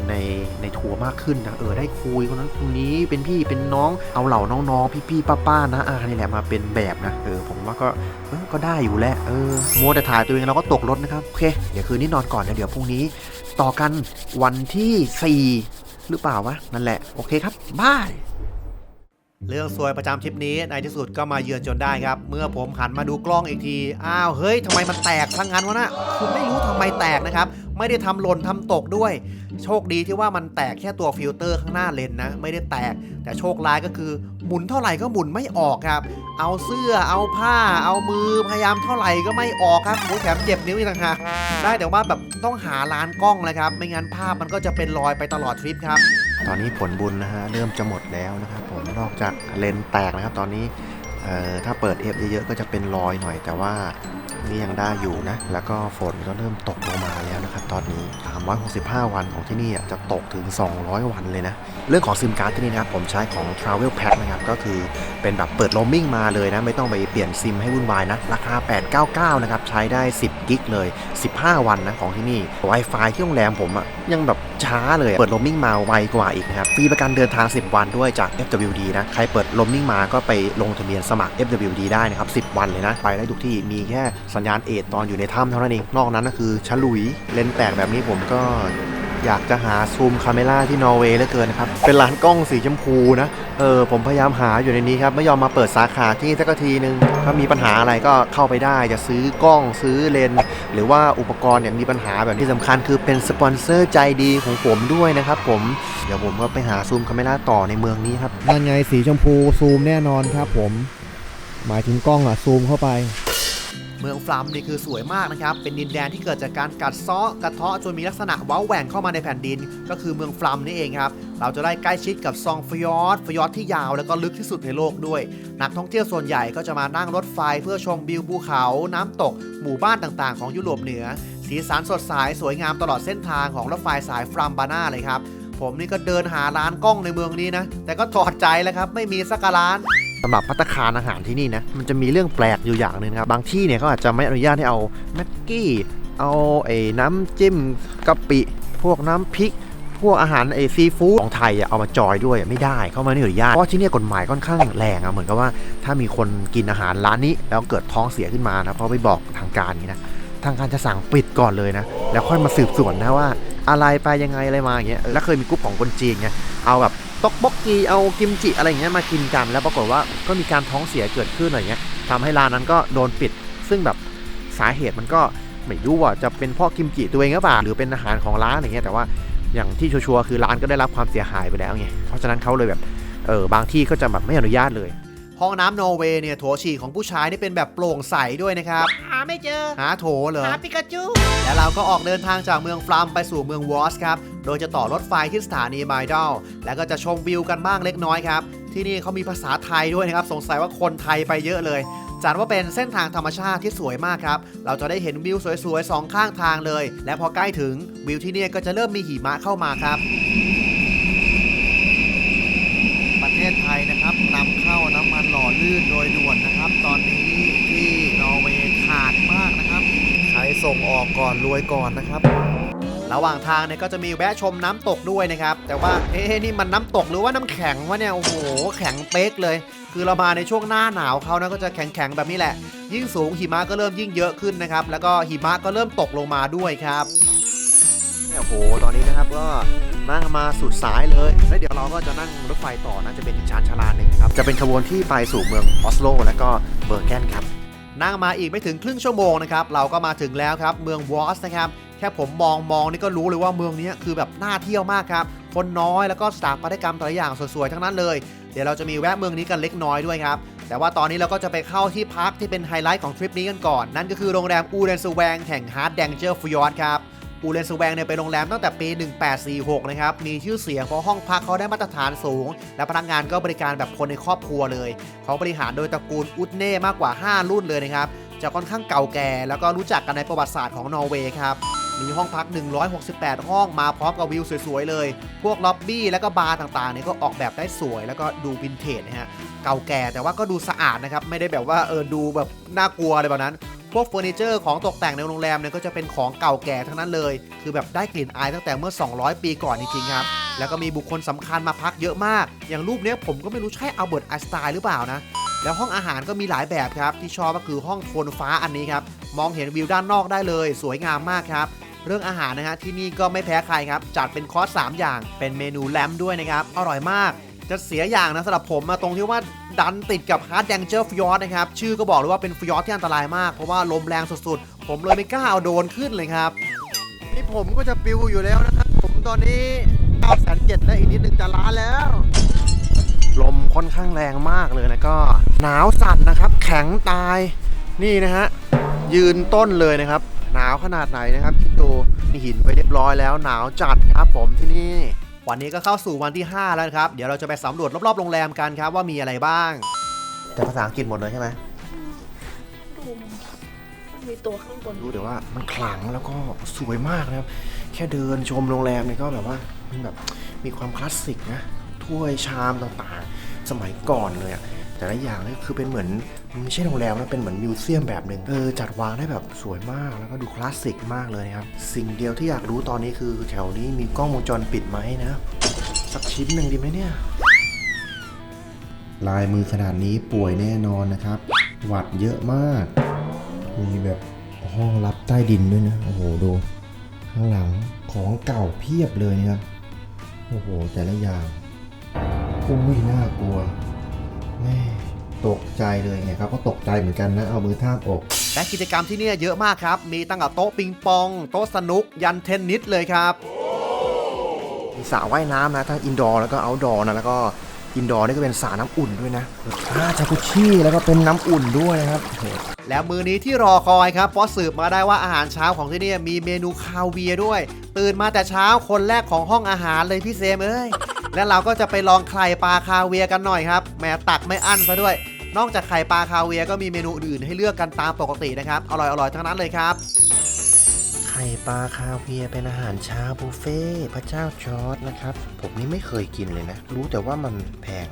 ในทัวร์มากขึ้นนะได้คุยคนนั้นคนนี้เป็นพี่เป็นน้องเอาเหล่าน้องๆพี่ๆป้าๆนะนี่แหละมาเป็นแบบนะผมว่าก็ได้อยู่แหละมัวแต่ถ่ายตัวเองเราก็ตกรถนะครับโอเคเดี๋ยวคืนนี้นอนก่อนนะเดี๋ยวพรุ่งนี้ต่อกันวันที่4หรือเปล่าวะนั่นแหละโอเคครับบายเรื่องซวยประจำทริปนี้ในที่สุดก็มาเยือนจนได้ครับเมื่อผมหันมาดูกล้องอีกทีอ้าวเฮ้ยทำไมมันแตกซะงั้นวะนะคือไม่รู้ทำไมแตกนะครับไม่ได้ทำหล่นทำตกด้วยโชคดีที่ว่ามันแตกแค่ตัวฟิลเตอร์ข้างหน้าเลนนะไม่ได้แตกแต่โชคร้ายก็คือหมุนเท่าไหร่ก็หมุนไม่ออกครับเอาเสื้อเอาผ้าเอามือพยายามเท่าไหร่ก็ไม่ออกครับแถมเจ็บนิ้วอีกต่างหากได้แต่ว่าแบบต้องหาร้านกล้องเลยครับไม่งั้นภาพมันก็จะเป็นรอยไปตลอดทริปครับตอนนี้ผลบุญนะฮะเริ่มจะหมดแล้วนะครับผมนอกจากเลนแตกนะครับตอนนี้ถ้าเปิดเอฟเยอะๆก็จะเป็นรอยหน่อยแต่ว่านี่ยังได้อยู่นะแล้วก็ฝนก็เริ่มตกลงมาแล้วนะครับตอนนี้365วันของที่นี่จะตกถึง200วันเลยนะเรื่องของซิมการ์ดที่นี่นะครับผมใช้ของ Travel Pack นะครับก็คือเป็นแบบเปิดโรมมิ่งมาเลยนะไม่ต้องไปเปลี่ยนซิมให้วุ่นวายนะราคา899นะครับใช้ได้10กิกเลย15วันนะของที่นี่ Wi-Fi ที่โรงแรมผมยังแบบช้าเลยเปิดโรมมิ่งมาไวกว่าอีกนะครับฟรีประกันเดินทาง10วันด้วยจาก FWD นะใครเปิดโรมมิ่งมาก็ไปลงทะเบียนสมัคร FWD ได้นะครับ10วันเลยนะไปได้ทุกที่มีแค่สัญญาณเอทตอนอยู่ในถ้ำเท่านั้นเองนอกนั้นก็คือฉลุยเลนแตกแบบนี้ผมก็อยากจะหาซูมคาเมล่าที่นอร์เวย์เหลือเกินนะครับเป็นร้านกล้องสีชมพูนะผมพยายามหาอยู่ในนี้ครับไม่ยอมมาเปิดสาขาที่สักทีนึงถ้ามีปัญหาอะไรก็เข้าไปได้จะซื้อกล้องซื้อเลนหรือว่าอุปกรณ์เนี่ยมีปัญหาแบบที่สำคัญคือเป็นสปอนเซอร์ใจดีของผมด้วยนะครับผมเดี๋ยวผมก็ไปหาซูมคาเมล่าต่อในเมืองนี้ครับนั่นไงสีชมพูซูมแน่นอนครับผมหมายถึงกล้องซูมเข้าไปเมืองฟลัมนี่คือสวยมากนะครับเป็นดินแดนที่เกิดจากการกัดเซาะกระเทาะจนมีลักษณะเว้าแหว่งเข้ามาในแผ่นดินก็คือเมืองฟลัมนี่เองครับเราจะได้ใกล้ชิดกับซองฟยอร์ดที่ยาวแล้วก็ลึกที่สุดในโลกด้วยนักท่องเที่ยวส่วนใหญ่ก็จะมานั่งรถไฟเพื่อชมวิวภูเขาน้ำตกหมู่บ้านต่างๆของยุโรปเหนือสีสันสดใสสวยงามตลอดเส้นทางของรถไฟสายฟลัมบาน่าเลยครับผมนี่ก็เดินหาร้านกล้องในเมืองนี้นะแต่ก็ถอดใจแล้วครับไม่มีสักร้านสำหรับภัตตาคารอาหารที่นี่นะมันจะมีเรื่องแปลกอยู่อย่างนึงนะครับบางที่เนี่ยเขาอาจจะไม่อนุญาตให้เอาแม็กกี้เอาน้ำจิ้มกะปิพวกน้ำพริกพวกอาหารซีฟู้ดของไทยเอามาจอยด้วยไม่ได้เขาไม่อนุญาตเพราะที่นี่กฎหมายค่อนข้างแรงเหมือนกับว่าถ้ามีคนกินอาหารร้านนี้แล้วเกิดท้องเสียขึ้นมานะเพราะไปบอกทางการนี้นะทางการจะสั่งปิดก่อนเลยนะแล้วค่อยมาสืบสวนนะว่าอะไรไปยังไงอะไรมาอย่างเงี้ยแล้วเคยมีกลุ่มของคนจีนไงเอาแบบต๊อกบกกีเอากิมจิอะไรอย่างเงี้ยมากินกันแล้วปรากฏว่าก็มีการท้องเสียเกิดขึ้นอะไรเงี้ยทำให้ร้านนั้นก็โดนปิดซึ่งแบบสาเหตุมันก็ไม่รู้ว่าจะเป็นเพราะกิมจิตัวเองหรือเปล่าหรือเป็นอาหารของร้านอะไรเงี้ยแต่ว่าอย่างที่ชัวร์คือร้านก็ได้รับความเสียหายไปแล้วไงเพราะฉะนั้นเขาเลยแบบบางที่ก็จะแบบไม่อนุญาตเลยห้องน้ำนอร์เวย์เนี่ยโถฉี่ของผู้ชายนี่เป็นแบบโปร่งใสด้วยนะครับหาไม่เจอหาโถเหรอหาปิกาจูแล้วเราก็ออกเดินทางจากเมืองฟลัมไปสู่เมืองวอสครับโดยจะต่อรถไฟที่สถานีไมดัลแล้วก็จะชมวิวกันบ้างเล็กน้อยครับที่นี่เขามีภาษาไทยด้วยนะครับสงสัยว่าคนไทยไปเยอะเลยจัดว่าเป็นเส้นทางธรรมชาติที่สวยมากครับเราจะได้เห็นวิวสวยๆสองข้างทางเลยและพอใกล้ถึงวิวที่นี่ก็จะเริ่มมีหิมะเข้ามาครับประเทศไทยนะครับนำเข้าน้ำ ลื่นโดยด่วนนะครับ ตอนนี้ที่นอร์เวย์ขาดมากนะครับใครส่งออกก่อนรวยก่อนนะครับระหว่างทางเนี่ยก็จะมีแวะชมน้ำตกด้วยนะครับแต่ว่านี่มันน้ำตกหรือว่าน้ำแข็งวะเนี่ยโอ้โหแข็งเป๊กเลยคือเรามาในช่วงหน้าหนาวเขานะก็จะแข็งๆแบบนี้แหละยิ่งสูงหิมะก็เริ่มยิ่งเยอะขึ้นนะครับแล้วก็หิมะก็เริ่มตกลงมาด้วยครับโอ้โหตอนนี้นะครับก็นั่งมาสุดสายเลยแล้วเดี๋ยวเราก็จะนั่งรถไฟต่อนะจะเป็นอีกชานชาลาหนึ่งครับจะเป็นขบวนที่ไปสู่เมืองออสโลและก็เบอร์แกนครับนั่งมาอีกไม่ถึงครึ่งชั่วโมงนะครับเราก็มาถึงแล้วครับเมืองวอสนะครับแค่ผมมองนี่ก็รู้เลยว่าเมืองนี้คือแบบน่าเที่ยวมากครับคนน้อยแล้วก็สถาปัตยกรรมแต่ละอย่างสวยๆทั้งนั้นเลยเดี๋ยวเราจะมีแวะเมืองนี้กันเล็กน้อยด้วยครับแต่ว่าตอนนี้เราก็จะไปเข้าที่พักที่เป็นไฮไลท์ของทริปนี้กันก่อนนั่นก็คือโรงแรมอูเรนสแวงแห่งฮาร์ดแดงเจอร์ฟยอร์ดครับอูเรนสแวงเนี่ยเป็นโรงแรมตั้งแต่ปี 1846 นะครับมีชื่อเสียงเพราะห้องพักเขาได้มาตรฐานสูงและพนักงานก็บริการแบบคนในครอบครัวเลยเขาบริหารโดยตระกูลอุดเน่มากกว่า5รุ่นเลยนะครับจะค่อนข้างเก่าแก่แล้วก็รู้จักกันในประวัติศาสตร์ของนอร์เวย์ครับมีห้องพัก168ห้องมาพร้อมกับวิวสวยๆเลยพวกล็อบบี้และก็บาร์ต่างๆเนี่ยก็ออกแบบได้สวยแล้วก็ดูวินเทจนะฮะเก่าแก่แต่ว่าก็ดูสะอาดนะครับไม่ได้แบบว่าดูแบบน่ากลัวอะไรแบบนั้นพวกเฟอร์นิเจอร์ของตกแต่งในโรงแรมเนี่ยก็จะเป็นของเก่าแก่ทั้งนั้นเลยคือแบบได้กลิ่นอายตั้งแต่เมื่อ200 ปีก่อนจริงๆครับแล้วก็มีบุคคลสำคัญมาพักเยอะมากอย่างรูปนี้ผมก็ไม่รู้ใช่อัลเบิร์ตไอน์สไตน์หรือเปล่านะแล้วห้องอาหารก็มีหลายแบบครับที่ชอบก็คือห้องโทนฟ้าอันนี้ครับมองเห็นวิวด้านนอกได้เลยสวยงามมากครับเรื่องอาหารนะฮะที่นี่ก็ไม่แพ้ใครครับจัดเป็นคอร์ส3อย่างเป็นเมนูแลมด้วยนะครับอร่อยมากจะเสียอย่างนะสำหรับผมมาตรงที่ว่าดันติดกับฮาร์ดแดงเจอร์ฟยอร์ดนะครับชื่อก็บอกเลยว่าเป็นฟยอร์ดที่อันตรายมากเพราะว่าลมแรงสุดๆผมเลยไม่กล้าเอาโดรนขึ้นเลยครับนี่ผมก็จะปิวอยู่แล้วนะครับผมตอนนี้9,700แล้วอีกนิดนึงจะล้านแล้วลมค่อนข้างแรงมากเลยนะก็หนาวสั่นนะครับแข็งตายนี่นะฮะยืนต้นเลยนะครับหนาวขนาดไหนนะครับคิดดูนี่หินไปเรียบร้อยแล้วหนาวจัดครับผมที่นี่วันนี้ก็เข้าสู่วันที่5แล้วครับเดี๋ยวเราจะไปสำรวจรอบๆโรงแรมกันครับว่ามีอะไรบ้างแต่ภาษาอังกฤษหมดเลยใช่ไหมมีตัวข้างบน รู้แต่ว่ามันขลังแล้วก็สวยมากนะครับแค่เดินชมโรงแรมเนี่ยก็แบบว่ามันแบบมีความคลาสสิกนะถ้วยชามต่างๆสมัยก่อนเลยอะแต่ละอย่างนี่คือเป็นเหมือนไม่ใช่โรงแรมนะเป็นเหมือนมิวเซียมแบบหนึ่งจัดวางได้แบบสวยมากแล้วก็ดูคลาสสิกมากเลยครับสิ่งเดียวที่อยากรู้ตอนนี้คือแถวนี้มีกล้องวงจรปิดไหมนะสักชิ้นหนึ่งดีไหมเนี่ยลายมือขนาดนี้ป่วยแน่นอนนะครับหวัดเยอะมากมีแบบห้องลับใต้ดินด้วยนะโอ้โหดูข้างหลังของเก่าเพียบเลยนะครับโอ้โหแต่ละอย่างอุ้ยน่ากลัวแม่ตกใจเลยไงครับก็ตกใจเหมือนกันนะเอามือทาบอกและกิจกรรมที่นี่เยอะมากครับมีตั้งแต่โต๊ะปิงปองโต๊ะสนุกยันเทนนิสเลยครับมีสระว่ายน้ำนะทั้งอินดอร์แล้วก็เอาท์ดอร์นะแล้วก็อินดอร์นี่ก็เป็นสระน้ำอุ่นด้วยนะจากุชี่แล้วก็เป็นน้ำอุ่นด้วยนะครับแล้วมื้อนี้ที่รอคอยครับเพราะสืบมาได้ว่าอาหารเช้าของที่นี่มีเมนูคาเวียร์ด้วยตื่นมาแต่เช้าคนแรกของห้องอาหารเลยพี่เซมเอ้ยและเราก็จะไปลองไข่ปลาคาเวียร์กันหน่อยครับแหมตักไม่อั้นซะด้วยนอกจากไข่ปลาคาเวียร์ก็มีเมนูอื่นให้เลือกกันตามปกตินะครับอร่อยๆทั้งนั้นเลยครับไข่ปลาคาเวียร์เป็นอาหารเช้าบุฟเฟ่พระเจ้าจอร์จนะครับผมนี่ไม่เคยกินเลยนะรู้แต่ว่ามันแพง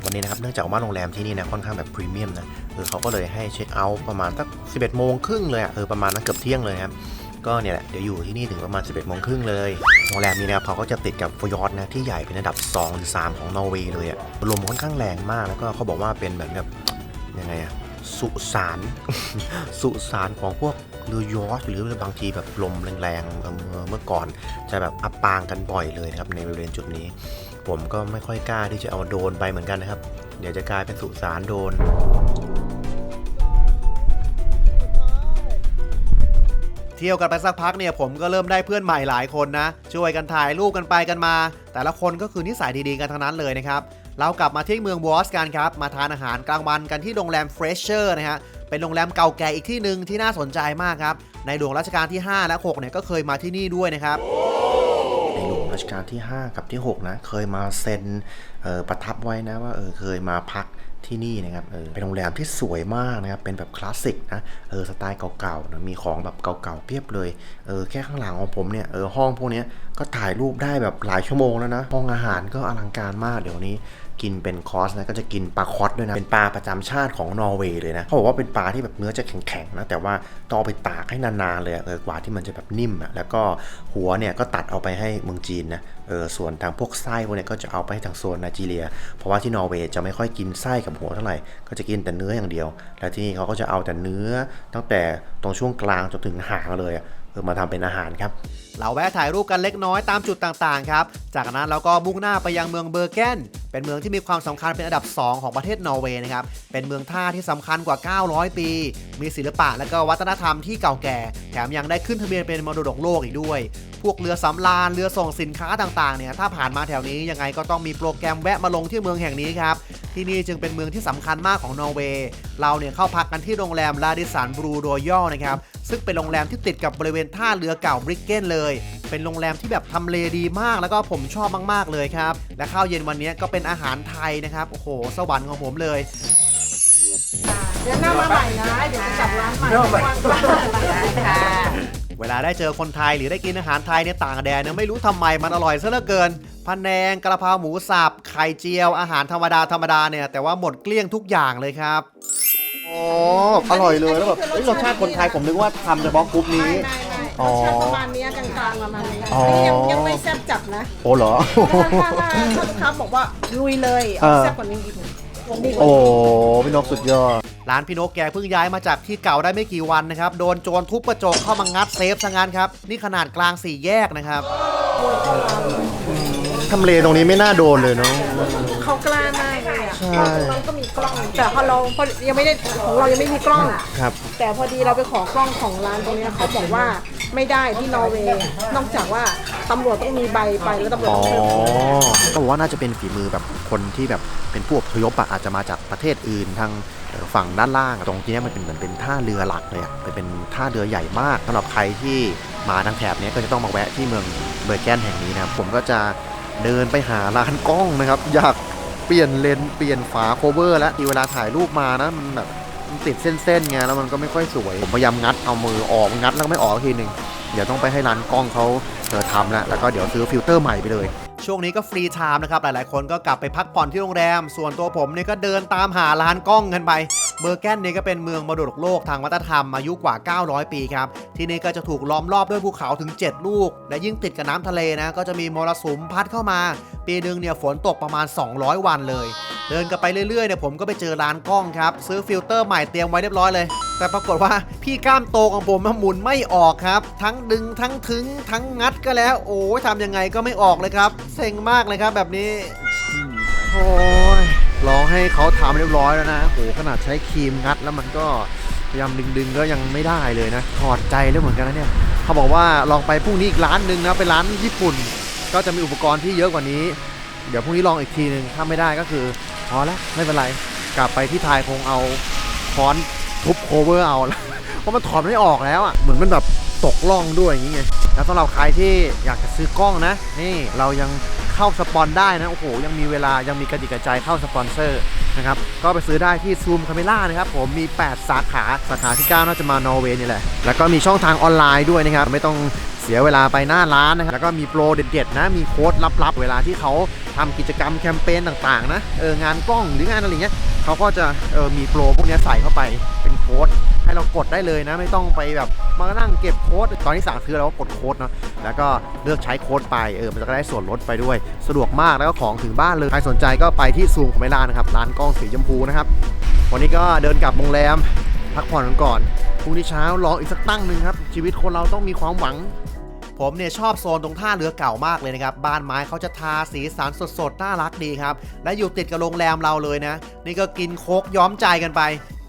วันนี้นะครับเนื่องจากว่าโรงแรมที่นี่นะค่อนข้างแบบพรีเมียมนะเขาก็เลยให้เช็คเอาท์ประมาณสัก 11 โมงครึ่งเลยประมาณนั้นเกือบเที่ยงเลยครับก็เนี่ยแหละเดี๋ยวอยู่ที่นี่ถึงประมาณ 11 โมงครึ่งเลยโรงแรมนี้นะครับเขาก็จะติดกับฟยอร์ดนะที่ใหญ่เป็นอันดับ2หรือ3ของนอร์เวย์เลยลมค่อนข้างแรงมากแล้วก็เขาบอกว่าเป็นเหมือนกับยังไงสุสาน สุสานของพวกเรือยอชต์หรือบางทีแบบลมแรงๆเมื่อก่อนจะแบบอับปางกันบ่อยเลยนะครับในบริเวณจุดนี้ผมก็ไม่ค่อยกล้าที่จะเอาโดรนไปเหมือนกันนะครับเดี๋ยวจะกลายเป็นสุสานโดรนเที่ยวกันไปสักพักเนี่ยผมก็เริ่มได้เพื่อนใหม่หลายคนนะช่วยกันถ่ายรูปกันไปกันมาแต่ละคนก็คือนิสัยดีๆกันทั้งนั้นเลยนะครับเรากลับมาที่เมืองวอสกันครับมาทานอาหารกลางวันกันที่โรงแรมเฟรชเชอร์นะฮะเป็นโรงแรมเก่าแก่อีกที่หนึ่งที่น่าสนใจมากครับในหลวงรัชกาลที่5และ6เนี่ยก็เคยมาที่นี่ด้วยนะครับในหลวงรัชกาลที่5กับที่6นะเคยมาเซ็นประทับไว้นะว่าเคยมาพัก ที่นี่นะครับเป็นโรงแรมที่สวยมากนะครับเป็นแบบคลาสสิกนะสไตล์เก่าๆนะมีของแบบเก่าๆเพียบเลยแค่ข้างหลังของผมเนี่ยห้องพวกนี้ก็ถ่ายรูปได้แบบหลายชั่วโมงแล้วนะห้องอาหารก็อลังการมากเดี๋ยวนี้กินเป็นคอร์สนะก็จะกินปลาคอสด้วยนะเป็นปลาประจำชาติของนอร์เวย์เลยนะเขาบอกว่าเป็นปลาที่แบบเนื้อจะแข็งๆนะแต่ว่าต้องเอาไปตากให้นานๆเลยกว่าที่มันจะแบบนิ่มอ่ะแล้วก็หัวเนี่ยก็ตัดเอาไปให้เมืองจีนนะส่วนทางพวกไส้พวกนี้ก็จะเอาไปให้ทางโซนไนจีเรียเพราะว่าที่นอร์เวย์จะไม่ค่อยกินไส้กับหัวเท่าไหร่ก็จะกินแต่เนื้ออย่างเดียวและที่นี่เขาก็จะเอาแต่เนื้อตั้งแต่ตรงช่วงกลางจนถึงหางเลยมาทำเป็นอาหารครับเราแวะถ่ายรูปกันเล็กน้อยตามจุดต่างๆครับจากนั้นเราก็มุ่งหน้าไปยังเมืองเบอร์เกนเป็นเมืองที่มีความสำคัญเป็นอันดับ2ของประเทศนอร์เวย์นะครับเป็นเมืองท่าที่สำคัญกว่า900ปีมีศิลปะและก็วัฒนธรรมที่เก่าแก่แถมยังได้ขึ้นทะเบียนเป็นมรดกโลกอีกด้วยพวกเรือสำราญเรือส่งสินค้าต่างๆเนี่ยถ้าผ่านมาแถวนี้ยังไงก็ต้องมีโปรแกรมแวะมาลงที่เมืองแห่งนี้ครับที่นี่จึงเป็นเมืองที่สำคัญมากของนอร์เวย์เราเนี่ยเข้าพักกันที่โรงแรมลาดิสันบรูรอยัลนะครับซึ่งเป็นโรงแรมที่ติดกับบริเวณท่าเรือเก่าบริกเกนเลยเป็นโรงแรมที่แบบทำเลดีมากแล้วก็ผมชอบมากๆเลยครับและข้าวเย็นวันนี้ก็เป็นอาหารไทยนะครับโอ้โหสวรรค์ของผมเลยเดี๋ยวหน้ามาใหม่นะเดี๋ยวจะจับร้านใหม่ค่ะเวลาได้เจอคนไทยหรือได้กินอาหารไทยในต่างแดนเนี่ยไม่รู้ทำไมมันอร่อยซะเหลือเกินพะแนงกระเพราหมูสับไข่เจียวอาหารธรรมดาเนี่ยแต่ว่าหมดเกลี้ยงทุกอย่างเลยครับอ๋ออร่อยเลยแล้วแบบรสชาติคนไทยผมนึกว่าทำเฉพาะกรุ๊ปนี้รสชาติประมาณนี้กลางๆประมาณนี้ยังไม่แซ่บจัดนะโอ้เหรอถ้าลูกค้าบอกว่าลุยเลยแซ่บกว่านี้อีกโอ้พี่นกสุดยอดร้านพี่นกแกเพิ่งย้ายมาจากที่เก่าได้ไม่กี่วันนะครับโดนโจรทุบกระจกเข้ามางัดเซฟซะงั้นครับนี่ขนาดกลาง4แยกนะครับทำเลตรงนี้ไม่น่าโดนเลยเนาะเขากล้ามากเลยอ่ะตรงนั้นก็มีกล้องแต่พอยังไม่ได้ของเรายังไม่มีกล้องครับแต่พอดีเราไปขอกล้องของร้านตรงนี้เขาบอกว่าไม่ได้ที่นอร์เวย์นอกจากว่าตำรวจต้องมีใบไปแล้วตำรวจต้องก็บอกว่าน่าจะเป็นฝีมือแบบคนที่แบบเป็นผู้อพยพอาจจะมาจากประเทศอื่นทางฝั่งด้านล่างตรงที่นี้มันเป็นเหมือนเป็นท่าเรือหลักเลยเป็นท่าเรือใหญ่มากสำหรับใครที่มาทางแถบนี้ก็จะต้องมาแวะที่เมืองเบอร์เกนแห่งนี้นะครับผมก็จะเดินไปหาร้านกล้องนะครับอยากเปลี่ยนเลนเปลี่ยนฝาโคเวอร์แล้วที่เวลาถ่ายรูปมานะมันแบบมันติดเส้นๆไงแล้วมันก็ไม่ค่อยสวยผมพยายามงัดเอามือออกงัดแล้วก็ไม่ออกทีนึงเดี๋ยวต้องไปให้ร้านกล้องเขาทำแล้วก็เดี๋ยวซื้อฟิลเตอร์ใหม่ไปเลยช่วงนี้ก็ฟรีไทม์นะครับหลายๆคนก็กลับไปพักผ่อนที่โรงแรมส่วนตัวผมเนี่ยก็เดินตามหาร้านกล้องกันไปเบอร์เกนเนี่ยก็เป็นเมืองมรดกโลกทางวัฒนธรรมอายุกว่า900ปีครับที่นี่ก็จะถูกล้อมรอบด้วยภูเขาถึง7ลูกและยิ่งติดกับน้ำทะเลนะก็จะมีมรสุมพัดเข้ามาปีนึงเนี่ยฝนตกประมาณ200วันเลยเดินกันไปเรื่อยๆเนี่ยผมก็ไปเจอร้านกล้องครับซื้อฟิลเตอร์ใหม่เตรียมไว้เรียบร้อยเลยแต่ปรากฏว่าพี่กล้ามโตของผมหมุนไม่ออกครับทั้งดึงทั้งถึงทั้งงัดก็แล้วโอ้ยทำยังไงก็ไม่ออกเลยครับเซ็งมากเลยครับแบบนี้โอ้ยรอให้เขาทำเรียบร้อยแล้วนะโหขนาดใช้ครีมงัดแล้วมันก็พยายามดึงก็ยังไม่ได้เลยนะถอดใจแล้วเหมือนกันนะเนี่ยเขาบอกว่าลองไปพรุ่งนี้อีกร้านนึงนะเป็นร้านญี่ปุ่นก็จะมีอุปกรณ์ที่เยอะกว่านี้เดี๋ยวพรุ่งนี้ลองอีกทีนึงถ้าไม่ได้ก็คือพอแล้วไม่เป็นไรกลับไปที่ไทยคงเอาค้อนทุบโคเวอร์เอาเพราะมันถอดไม่ออกแล้วอ่ะเหมือนมันแบบตกล่องด้วยอย่างเงี้ยแล้วสำหรับใครที่อยากจะซื้อกล้องนะนี่เรายังเข้าสปอนได้นะโอ้โหยังมีเวลายังมีกระดิกกระใจเข้าสปอนเซอร์นะครับก็ไปซื้อได้ที่ซูมคาเมล่านะครับผมมี8สาขาที่9น่าจะมานอร์เวย์นี่แหละแล้วก็มีช่องทางออนไลน์ด้วยนะครับไม่ต้องเสียเวลาไปหน้าร้านนะครับแล้วก็มีโปรเด็ดๆนะมีโค้ดลับๆเวลาที่เขาทำกิจกรรมแคมเปญต่างๆนะงานกล้องหรืองานอะไรเงี้ยเขาก็จะมีโปรพวกนี้ใส่เข้าไปเป็นโค้ดให้เรากดได้เลยนะไม่ต้องไปแบบมานั่งเก็บโค้ดตอนที่สั่งคือเราก็กดโค้ดเนาะแล้วก็เลือกใช้โค้ดไปมันจะได้ส่วนลดไปด้วยสะดวกมากแล้วก็ของถึงบ้านเลยใครสนใจก็ไปที่ซูมคาเมล่านะครับร้านกล้องสีชมพูนะครับวันนี้ก็เดินกลับโรงแรมพักผ่อนกันก่อนพรุ่งนี้เช้าลองอีกสักตั้งนึงครับชีวิตคนเราต้องมีความหวังผมเนี่ยชอบโซนตรงท่าเรือเก่ามากเลยนะครับบ้านไม้เขาจะทาสีสันสดๆน่ารักดีครับและอยู่ติดกับโรงแรมเราเลยนะนี่ก็กินโค้กย้อมใจกันไป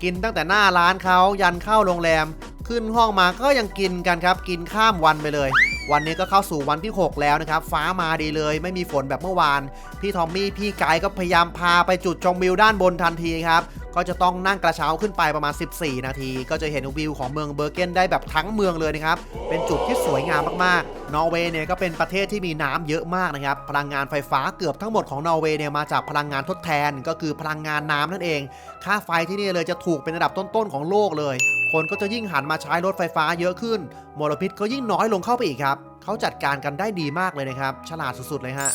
กินตั้งแต่หน้าร้านเขายันเข้าโรงแรมขึ้นห้องมาก็ยังกินกันครับกินข้ามวันไปเลยวันนี้ก็เข้าสู่วันที่6แล้วนะครับฟ้ามาดีเลยไม่มีฝนแบบเมื่อวานพี่ทอมมี่พี่ไกด์ก็พยายามพาไปจุดชมวิวด้านบนทันทีครับ ก็จะต้องนั่งกระเช้าขึ้นไปประมาณ14นาทีก็จะเห็นวิวของเมืองเบอร์เกนได้แบบทั้งเมืองเลยนะครับเป็นจุดที่สวยงามมากๆนอร์เวย์เนี่ยก็เป็นประเทศที่มีน้ำเยอะมากนะครับพลังงานไฟฟ้าเกือบทั้งหมดของนอร์เวย์เนี่ยมาจากพลังงานทดแทนก็คือพลังงานน้ำนั่นเองค่าไฟที่นี่เลยจะถูกเป็นระดับต้นๆของโลกเลยคนก็จะยิ่งหันมาใช้รถไฟฟ้าเยอะขึ้นมลพิษก็ยิ่งน้อยลงเข้าไปอีกครับเขาจัดการกันได้ดีมากเลยนะครับฉลาดสุดๆเลยฮะ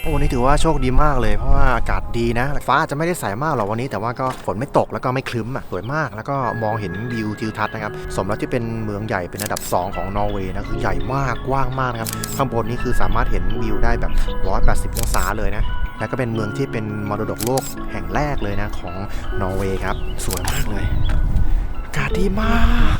โอ้นี่ถือว่าโชคดีมากเลยเพราะว่าอากาศดีนะฟ้าอาจจะไม่ได้ใสมากหรอกวันนี้แต่ว่าก็ฝนไม่ตกแล้วก็ไม่คลึ้มสวยมากแล้วก็มองเห็นวิวทิวทัศน์นะครับสมแล้วที่เป็นเมืองใหญ่เป็นอันดับ2ของนอร์เวย์นะคือใหญ่มากกว้างมากนะครับข้างบนนี้คือสามารถเห็นวิวได้แบบ180องศาเลยนะแล้วก็เป็นเมืองที่เป็นมรดกโลกแห่งแรกเลยนะของนอร์เวย์ครับสวยมากเลยอากาศดีมาก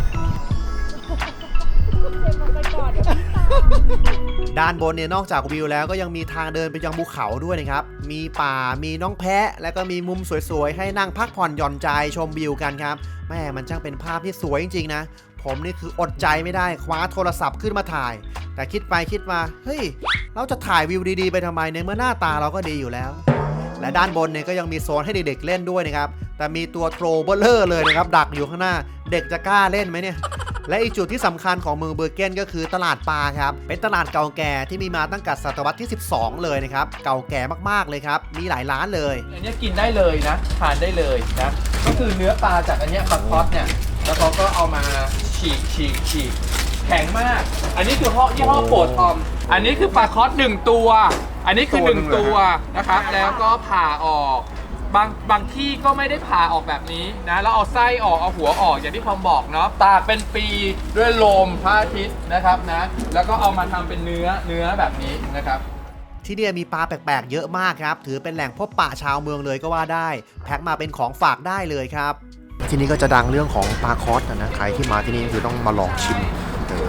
ด้านบนเนี่ยนอกจากวิวแล้วก็ยังมีทางเดินไปยังภูเขาด้วยนะครับมีป่ามีน้องแพะแล้วก็มีมุมสวยๆให้นั่งพักผ่อนหย่อนใจชมวิวกันครับแม่มันช่างเป็นภาพที่สวยจริงๆนะผมนี่คืออดใจไม่ได้คว้าโทรศัพท์ขึ้นมาถ่ายแต่คิดไปคิดมาเฮ้ยเราจะถ่ายวิวดีๆไปทำไมในเมื่อหน้าตาเราก็ดีอยู่แล้วและด้านบนเนี่ยก็ยังมีโซนให้เด็กๆเล่นด้วยนะครับแต่มีตัวโทรเบลเลอร์เลยนะครับดักอยู่ข้างหน้าเด็กจะกล้าเล่นไหมเนี่ยและอีกจุดที่สำคัญของเมืองเบอร์เกนก็คือตลาดปลาครับเป็นตลาดเก่าแก่ที่มีมาตั้งแต่ศตวรรษที่12เลยนะครับเก่าแก่มากๆเลยครับมีหลายร้านเลยอันนี้กินได้เลยนะทานได้เลยนะก็คือเนื้อปลาจากอันนี้ปลาคอสเนี่ยแล้วเขาก็เอามาฉีกแข็งมากอันนี้คือยี่ห้อโปรดทอมอันนี้คือปลาคอส1ตัวอันนี้คือ1ตัวนะครับแล้วก็ผ่าออกบางที่ก็ไม่ได้ผ่าออกแบบนี้นะแล้วเอาไส้ออกเอาหัวออกอย่างที่พอมบอกเนาะตากเป็นปีด้วยลมพระอาทิตย์นะครับนะแล้วก็เอามาทำเป็นเนื้อแบบนี้นะครับที่นี่มีปลาแปลกๆเยอะมากครับถือเป็นแหล่งพบปะชาวเมืองเลยก็ว่าได้แพ็คมาเป็นของฝากได้เลยครับที่นี่ก็จะดังเรื่องของปลาคอสนะใครที่มาที่นี่คือต้องมาลองชิม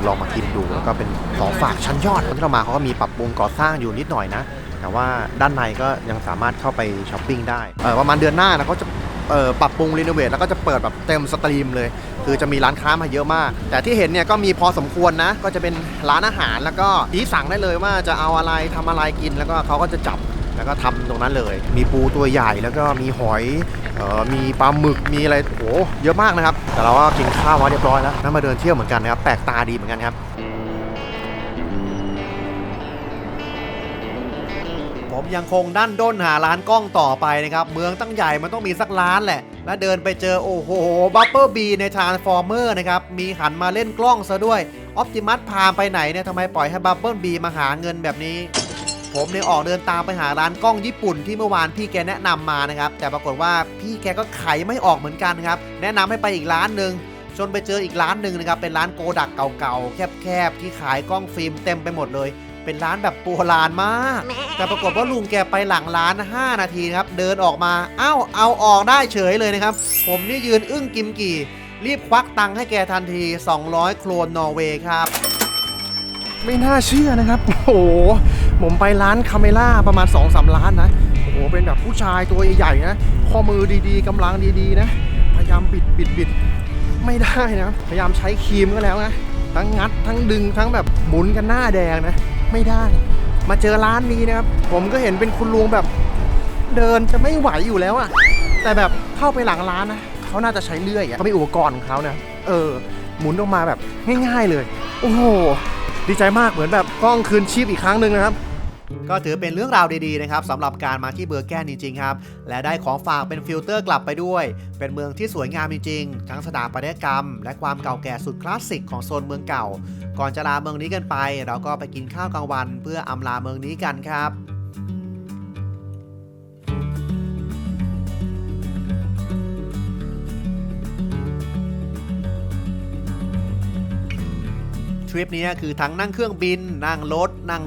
ลองมากินดูแล้วก็เป็นของฝากชั้นยอดที่เรามาเขาก็มีปรับปรุงก่อสร้างอยู่นิดหน่อยนะแต่ว่าด้านในก็ยังสามารถเข้าไปช้อปปิ้งได้ประมาณเดือนหน้านะเขาจะปรับปรุงรีโนเวทแล้วก็จะเปิดแบบเต็มสตรีมเลยคือจะมีร้านค้ามาเยอะมากแต่ที่เห็นเนี่ยก็มีพอสมควรนะก็จะเป็นร้านอาหารแล้วก็ที่สั่งได้เลยว่าจะเอาอะไรทำอะไรกินแล้วก็เขาก็จะจับแล้วก็ทำตรงนั้นเลยมีปูตัวใหญ่แล้วก็มีหอยมีปลาหมึกมีอะไรโอ้เยอะมากนะครับแต่เราก็กินข้าวมาเรียบร้อยแล้วมาเดินเที่ยวเหมือนกันนะครับแปลกตาดีเหมือนกันครับผมยังคงดั้นด้นหาร้านกล้องต่อไปนะครับเมืองตั้งใหญ่มันต้องมีสักร้านแหละแล้วเดินไปเจอโอ้โหบับเบิ้ลบีในทรานส์ฟอร์เมอร์นะครับมีหันมาเล่นกล้องซะด้วยออปติมัสพาไปไหนเนี่ยทำไมปล่อยให้บับเบิ้ลบีมาหาเงินแบบนี้ผมเนี่ยออกเดินตามไปหาร้านกล้องญี่ปุ่นที่เมื่อวานพี่แกแนะนำมานะครับแต่ปรากฏว่าพี่แกก็ไขไม่ออกเหมือนกันครับแนะนำให้ไปอีกร้านหนึ่งจนไปเจออีกร้านหนึ่งนะครับเป็นร้านโกดักเก่าๆแคบๆที่ขายกล้องฟิล์มเต็มไปหมดเลยเป็นร้านแบบโบราณมากแต่ปรากฏว่าลุงแกไปหลังร้าน5นาทีครับเดินออกมาเอาออกได้เฉยเลยนะครับผมนี่ยืนอึ้งกิมกี่รีบควักตังค์ให้แกทันที200โครนนอร์เวย์ครับไม่น่าเชื่อนะครับโอ้โหผมไปร้านคาเมล่าประมาณ 2-3 ร้านนะโอ้โหเป็นแบบผู้ชายตัวใหญ่ๆนะข้อมือดีๆกำลังดีๆนะพยายามบิดไม่ได้นะพยายามใช้ครีมก็แล้วนะทั้งงัดทั้งดึงทั้งแบบหมุนกันหน้าแดงนะไม่ได้มาเจอร้านนี้นะครับผมก็เห็นเป็นคุณลุงแบบเดินจะไม่ไหวอยู่แล้วอะแต่แบบเข้าไปหลังร้านนะเขาน่าจะใช้เลื่อยเขามีอุปกรณ์ของเขานะหมุนออกมาแบบง่ายๆเลยโอ้โหดีใจมากเหมือนแบบกล้องคืนชีพอีกครั้งหนึ่งนะครับก็ถือเป็นเรื่องราวดีๆนะครับสำหรับการมาที่เบอร์แกนจริงๆครับและได้ของฝากเป็นฟิลเตอร์กลับไปด้วยเป็นเมืองที่สวยงามจริงๆทั้งสถาปัตยกรรมและความเก่าแก่สุดคลาสสิกของโซนเมืองเก่าก่อนจะลาเมืองนี้กันไปเราก็ไปกินข้าวกลางวันเพื่ออำลาเมืองนี้กันครับทริปนี้คือทั้งนั่งเครื่องบินนั่ง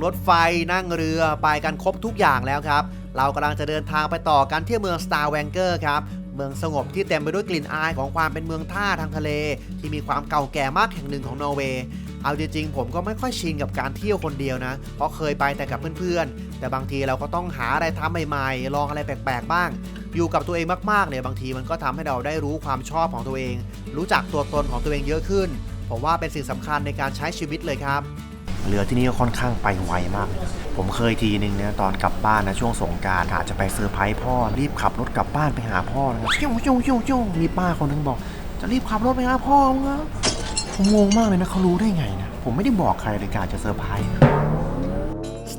รถไฟนั่งเรือไปกันครบทุกอย่างแล้วครับเรากำลังจะเดินทางไปต่อกันที่เมือง Stavanger ครับเมืองสงบที่เต็มไปด้วยกลิ่นอายของความเป็นเมืองท่าทางทะเลที่มีความเก่าแก่มากแห่งหนึ่งของนอร์เวย์เอาจริงๆผมก็ไม่ค่อยชินกับการเที่ยวคนเดียวนะเพราะเคยไปแต่กับเพื่อนๆแต่บางทีเราก็ต้องหาอะไรทำใหม่ๆลองอะไรแปลกๆบ้างอยู่กับตัวเองมากๆเนี่ยบางทีมันก็ทำให้เราได้รู้ความชอบของตัวเองรู้จักตัวตนของตัวเองเยอะขึ้นผมว่าเป็นสิ่งสำคัญในการใช้ชีวิตเลยครับ เรือที่นี่ก็ค่อนข้างไปไวมากเลยผมเคยทีนึงเนี่ยตอนกลับบ้านนะช่วงสงกรานต์อาจจะไปเซอร์ไพรส์พ่อรีบขับรถกลับบ้านไปหาพ่อนะครับจิ้วมีป้าคนนึงบอกจะรีบขับรถไปหาพ่อมึงนะผมงงมากเลยนะเขารู้ได้ไงนะผมไม่ได้บอกใครเลยการจะเซอร์ไพรส์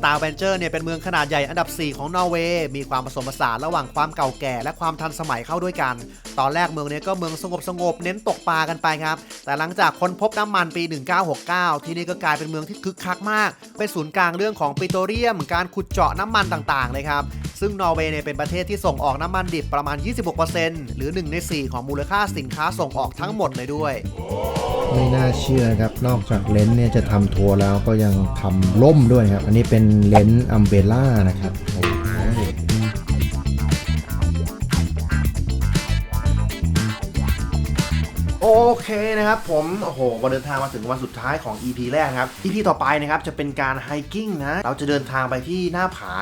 Stavanger เนี่ยเป็นเมืองขนาดใหญ่อันดับ 4 ของนอร์เวย์มีความผสมผสานระหว่างความเก่าแก่และความทันสมัยเข้าด้วยกันตอนแรกเมืองนี้ก็เมืองสงบเน้นตกปลากันไปครับแต่หลังจากค้นพบน้ำมันปี 1969 ที่นี่ก็กลายเป็นเมืองที่คึกคักมากเป็นศูนย์กลางเรื่องของปิโตรเลียมการขุดเจาะน้ำมันต่างๆเลยครับซึ่งนอร์เวย์เนี่ยเป็นประเทศที่ส่งออกน้ำมันดิบประมาณ 26% หรือ 1 ใน 4 ของมูลค่าสินค้าส่งออกทั้งหมดเลยด้วย ไม่น่าเชื่อครับนอกจากเลนส์เนี่ยจะทำทัวร์แล้วก็ยังทำล่มด้วยครับอันนี้เป็นเลนส์อัมเบล่านะครับโอ้โห โอเคนะครับผมโอ้โหวันเดินทางมาถึงวันสุดท้ายของ EP แรกนะครับ EP ต่อไปนะครับจะเป็นการไฮกิ้งนะเราจะเดินทางไปที่หน้าผา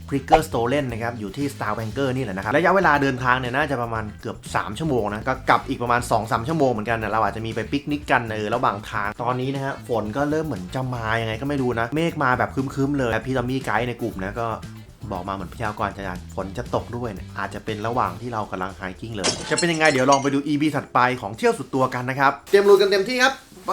Prigger Stolen นะครับอยู่ที่ Stavanger นี่แหละนะครับระยะเวลาเดินทางเนี่ยน่าจะประมาณเกือบ3ชั่วโมงนะก็กลับอีกประมาณ 2-3 ชั่วโมงเหมือนกันนะเราอาจจะมีไปปิกนิกกันระหว่างทางตอนนี้นะฮะฝนก็เริ่มเหมือนจะมายังไงก็ไม่รู้นะเมฆมาแบบครึ้มๆเลยพี่ตอมมี่ไกด์ในกลุ่มนะก็บอกมาเหมือนพยากรณ์จะฝนจะตกด้วยเนี่ยอาจจะเป็นระหว่างที่เรากำลังไฮกิ้งเลยจะเป็นยังไงเดี๋ยวลองไปดู EP ถัดไปของเที่ยวสุดตัวกันนะครับเตรียมลุยกันเต็มที่ครับไป